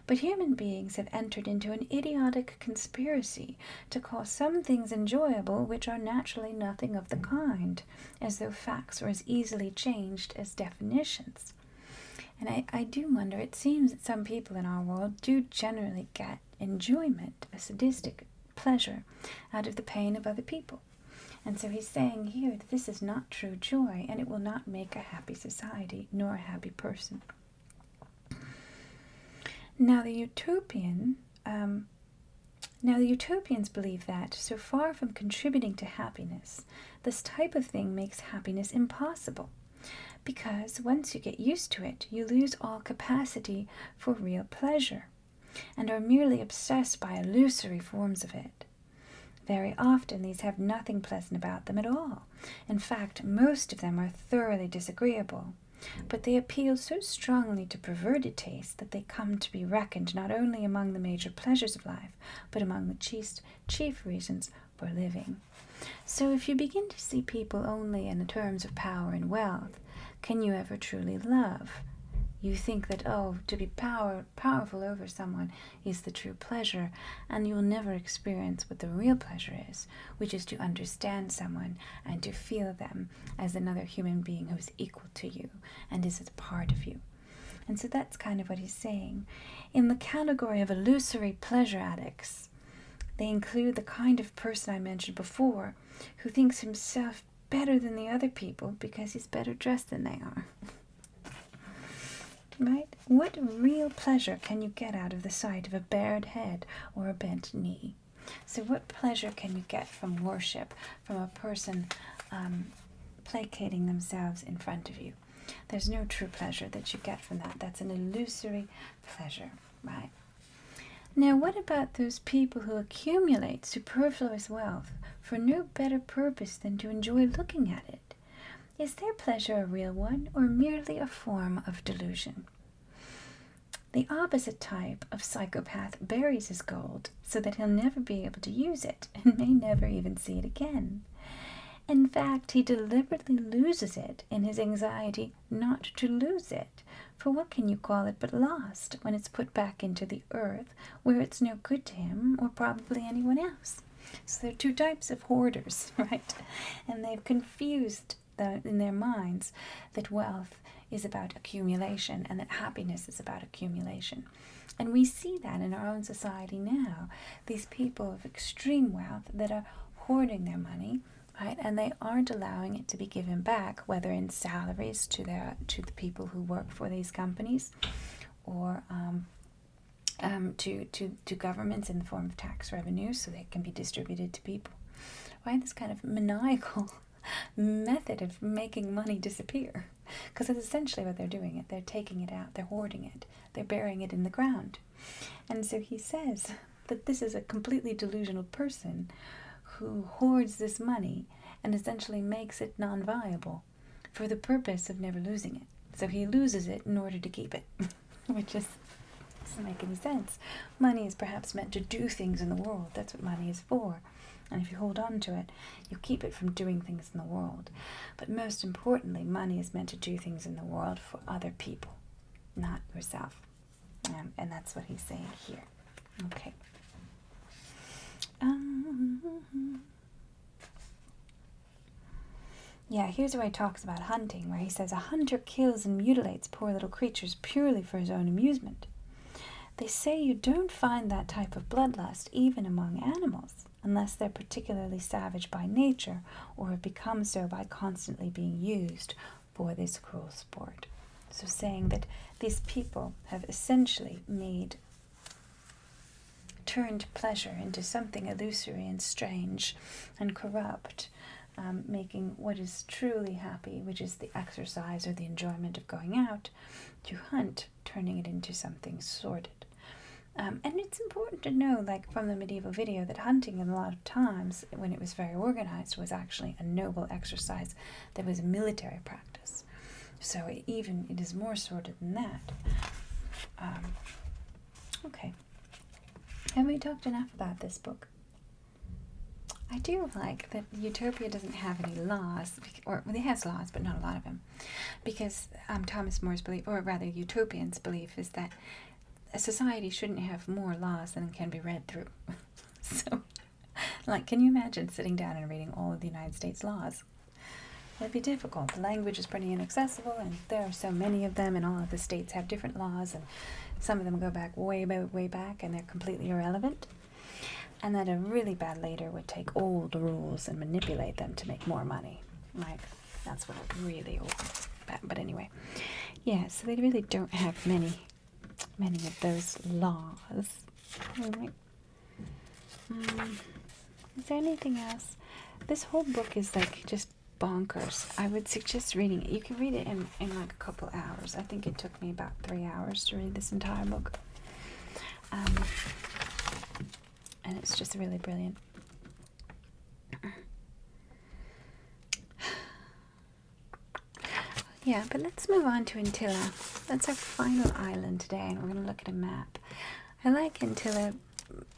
But human beings have entered into an idiotic conspiracy to call some things enjoyable which are naturally nothing of the kind, as though facts were as easily changed as definitions. And I do wonder, it seems that some people in our world do generally get enjoyment, a sadistic pleasure, out of the pain of other people. And so he's saying here that this is not true joy, and it will not make a happy society, nor a happy person. Now the Utopians believe that, so far from contributing to happiness, this type of thing makes happiness impossible, because once you get used to it, you lose all capacity for real pleasure, and are merely obsessed by illusory forms of it. Very often these have nothing pleasant about them at all. In fact, most of them are thoroughly disagreeable. But they appeal so strongly to perverted taste that they come to be reckoned not only among the major pleasures of life, but among the chief reasons for living. So if you begin to see people only in the terms of power and wealth, can you ever truly love? You think that, to be powerful over someone is the true pleasure, and you will never experience what the real pleasure is, which is to understand someone and to feel them as another human being who is equal to you and is a part of you. And so that's kind of what he's saying. In the category of illusory pleasure addicts, they include the kind of person I mentioned before, who thinks himself better than the other people because he's better dressed than they are. Right? What real pleasure can you get out of the sight of a bared head or a bent knee? So what pleasure can you get from worship, from a person placating themselves in front of you? There's no true pleasure that you get from that. That's an illusory pleasure, right? Now, what about those people who accumulate superfluous wealth for no better purpose than to enjoy looking at it? Is their pleasure a real one, or merely a form of delusion? The opposite type of psychopath buries his gold so that he'll never be able to use it and may never even see it again. In fact, he deliberately loses it in his anxiety not to lose it. For what can you call it but lost when it's put back into the earth, where it's no good to him or probably anyone else? So there are two types of hoarders, right? And they've confused in their minds that wealth is about accumulation and that happiness is about accumulation. And we see that in our own society now. These people of extreme wealth that are hoarding their money, right? And they aren't allowing it to be given back, whether in salaries to the people who work for these companies, or to governments in the form of tax revenue, so they can be distributed to people. Right? This kind of maniacal method of making money disappear, because it's essentially what they're doing. They're taking it out, they're hoarding it, they're burying it in the ground. And so he says that this is a completely delusional person who hoards this money and essentially makes it non-viable for the purpose of never losing it. So he loses it in order to keep it, which doesn't make any sense. Money is perhaps meant to do things in the world. That's what money is for. And if you hold on to it, you keep it from doing things in the world. But most importantly, money is meant to do things in the world for other people, not yourself. And that's what he's saying here. Okay. Yeah, here's where he talks about hunting, where he says, a hunter kills and mutilates poor little creatures purely for his own amusement. They say you don't find that type of bloodlust even among animals, unless they're particularly savage by nature or have become so by constantly being used for this cruel sport. So saying that these people have essentially turned pleasure into something illusory and strange and corrupt, making what is truly happy, which is the exercise or the enjoyment of going out to hunt, turning it into something sordid. And it's important to know, like from the medieval video, that hunting in a lot of times, when it was very organized, was actually a noble exercise that was a military practice. So it is more sordid than that. Okay. Have we talked enough about this book? I do like that Utopia doesn't have any laws, or it has laws, but not a lot of them, because Thomas More's belief, or rather Utopian's belief, is that a society shouldn't have more laws than can be read through. So, like, can you imagine sitting down and reading all of the United States laws? It'd be difficult. The language is pretty inaccessible, and there are so many of them, and all of the states have different laws, and some of them go back way back, and they're completely irrelevant. And that a really bad leader would take old rules and manipulate them to make more money. Like, that's what a really old bad. But anyway, yeah, so they really don't have many of those laws. Right. Is there anything else? This whole book is like just bonkers. I would suggest reading it. You can read it in like a couple hours. I think it took me about 3 hours to read this entire book. And it's just really brilliant. Yeah, but let's move on to Antilia. That's our final island today, and we're going to look at a map. I like Antilia,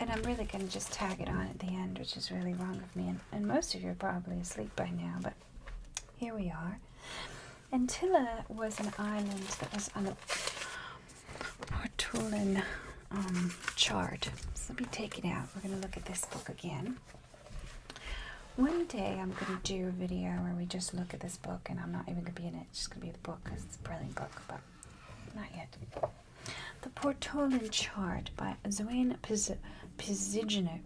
and I'm really going to just tag it on at the end, which is really wrong of me, and most of you are probably asleep by now, but here we are. Antilia was an island that was on the Portolan chart. So let me take it out. We're going to look at this book again. One day I'm going to do a video where we just look at this book, and I'm not even going to be in it. It's just going to be the book because it's a brilliant book, but not yet. The Portolan chart by Zoane Pisigeno,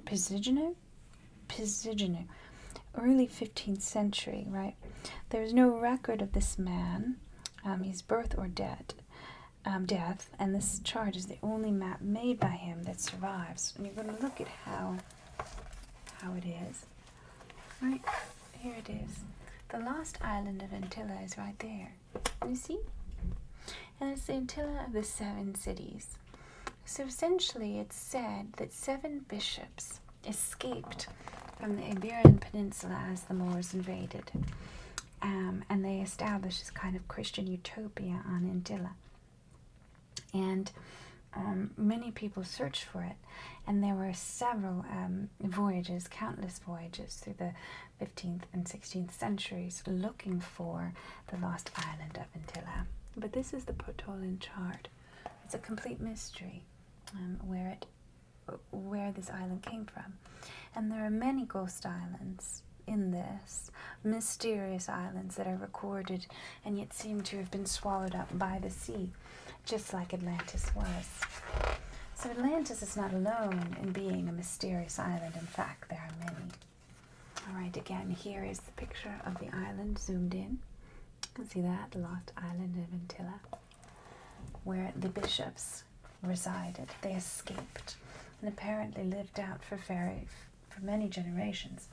early 15th century, right? There's no record of this man, his birth or death, and this chart is the only map made by him that survives. And you're going to look at how it is. Right, here it is. The lost island of Antilia is right there. You see? And it's the Antilia of the 7 cities. So essentially it's said that 7 bishops escaped from the Iberian Peninsula as the Moors invaded. And they established this kind of Christian utopia on Antilia. And many people searched for it, and there were several voyages, countless voyages through the 15th and 16th centuries looking for the lost island of Antilia. But this is the Portolan chart. It's a complete mystery where this island came from. And there are many ghost islands in this, mysterious islands that are recorded and yet seem to have been swallowed up by the sea, just like Atlantis was. So Atlantis is not alone in being a mysterious island. In fact, there are many. All right, again, here is the picture of the island zoomed in. You can see that, the lost island of Antilia, where the bishops resided. They escaped and apparently lived out for many generations.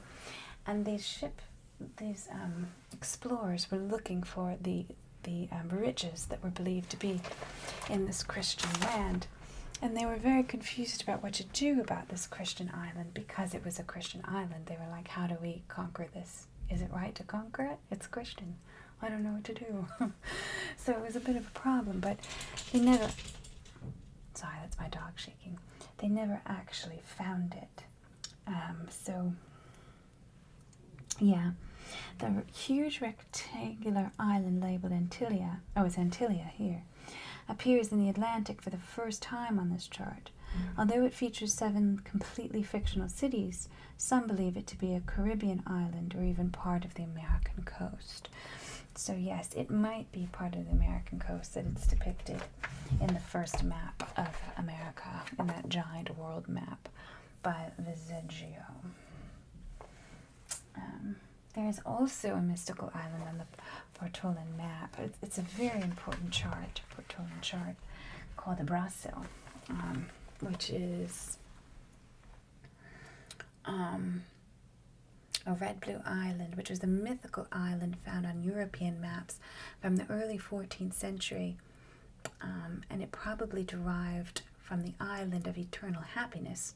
And these explorers were looking for the riches that were believed to be in this Christian land. And they were very confused about what to do about this Christian island because it was a Christian island. They were like, how do we conquer this? Is it right to conquer it? It's Christian. I don't know what to do. So it was a bit of a problem, but they never... Sorry, that's my dog shaking. They never actually found it. Yeah. The huge rectangular island labeled Antilia, it's Antilia here, appears in the Atlantic for the first time on this chart. Although it features 7 completely fictional cities, some believe it to be a Caribbean island or even part of the American coast. So yes, it might be part of the American coast that it's depicted in the first map of America, in that giant world map by Viseggio. There is also a mystical island on the Portolan map. It's a very important chart, Portolan chart, called the Brasil, which is a red-blue island, which was a mythical island found on European maps from the early 14th century, and it probably derived from the island of eternal happiness,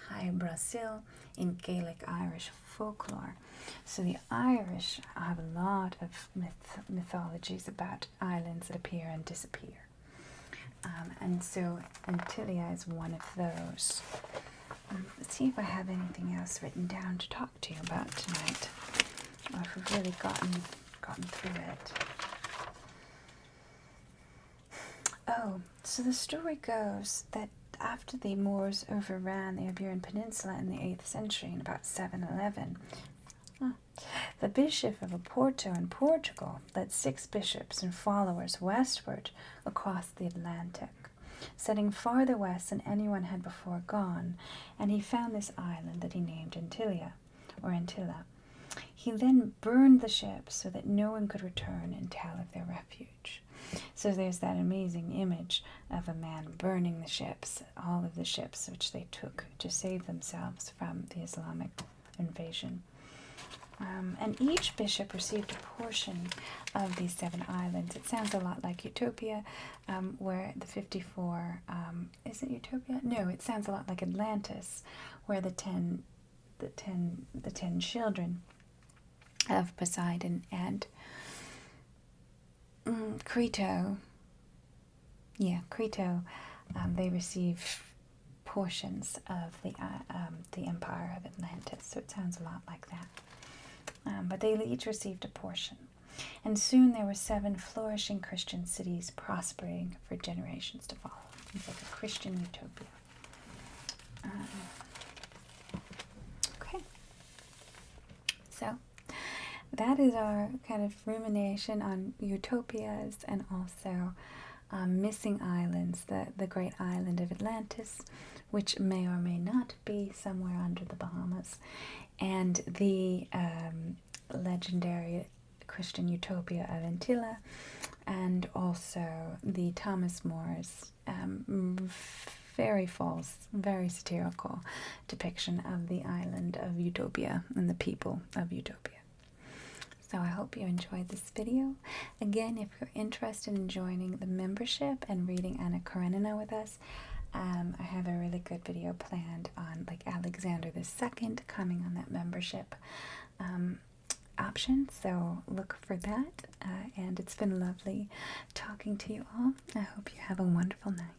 Hy Brasil, in Gaelic Irish folklore. So the Irish have a lot of mythologies about islands that appear and disappear. And so Antilia is one of those. Let's see if I have anything else written down to talk to you about tonight, or if we've really gotten through it. Oh, so the story goes that after the Moors overran the Iberian Peninsula in the 8th century, in about 711, the Bishop of Oporto in Portugal led 6 bishops and followers westward across the Atlantic, setting farther west than anyone had before gone, and he found this island that he named Antilia, or Antilla. He then burned the ships so that no one could return and tell of their refuge. So there's that amazing image of a man burning the ships, all of the ships which they took to save themselves from the Islamic invasion. And each bishop received a portion of these 7 islands. It sounds a lot like Utopia, where the 54, is it Utopia? No, it sounds a lot like Atlantis, where the 10 children of Poseidon and Crito, they receive portions of the Empire of Atlantis, so it sounds a lot like that. But they each received a portion. And soon there were 7 flourishing Christian cities prospering for generations to follow. It's like a Christian utopia. Okay. So that is our kind of rumination on utopias and also missing islands, the great island of Atlantis, which may or may not be somewhere under the Bahamas, and the legendary Christian utopia of Antilia, and also the Thomas More's very false, very satirical depiction of the island of Utopia and the people of Utopia. So I hope you enjoyed this video. Again, if you're interested in joining the membership and reading Anna Karenina with us, I have a really good video planned on like Alexander II coming on that membership option. So look for that. And it's been lovely talking to you all. I hope you have a wonderful night.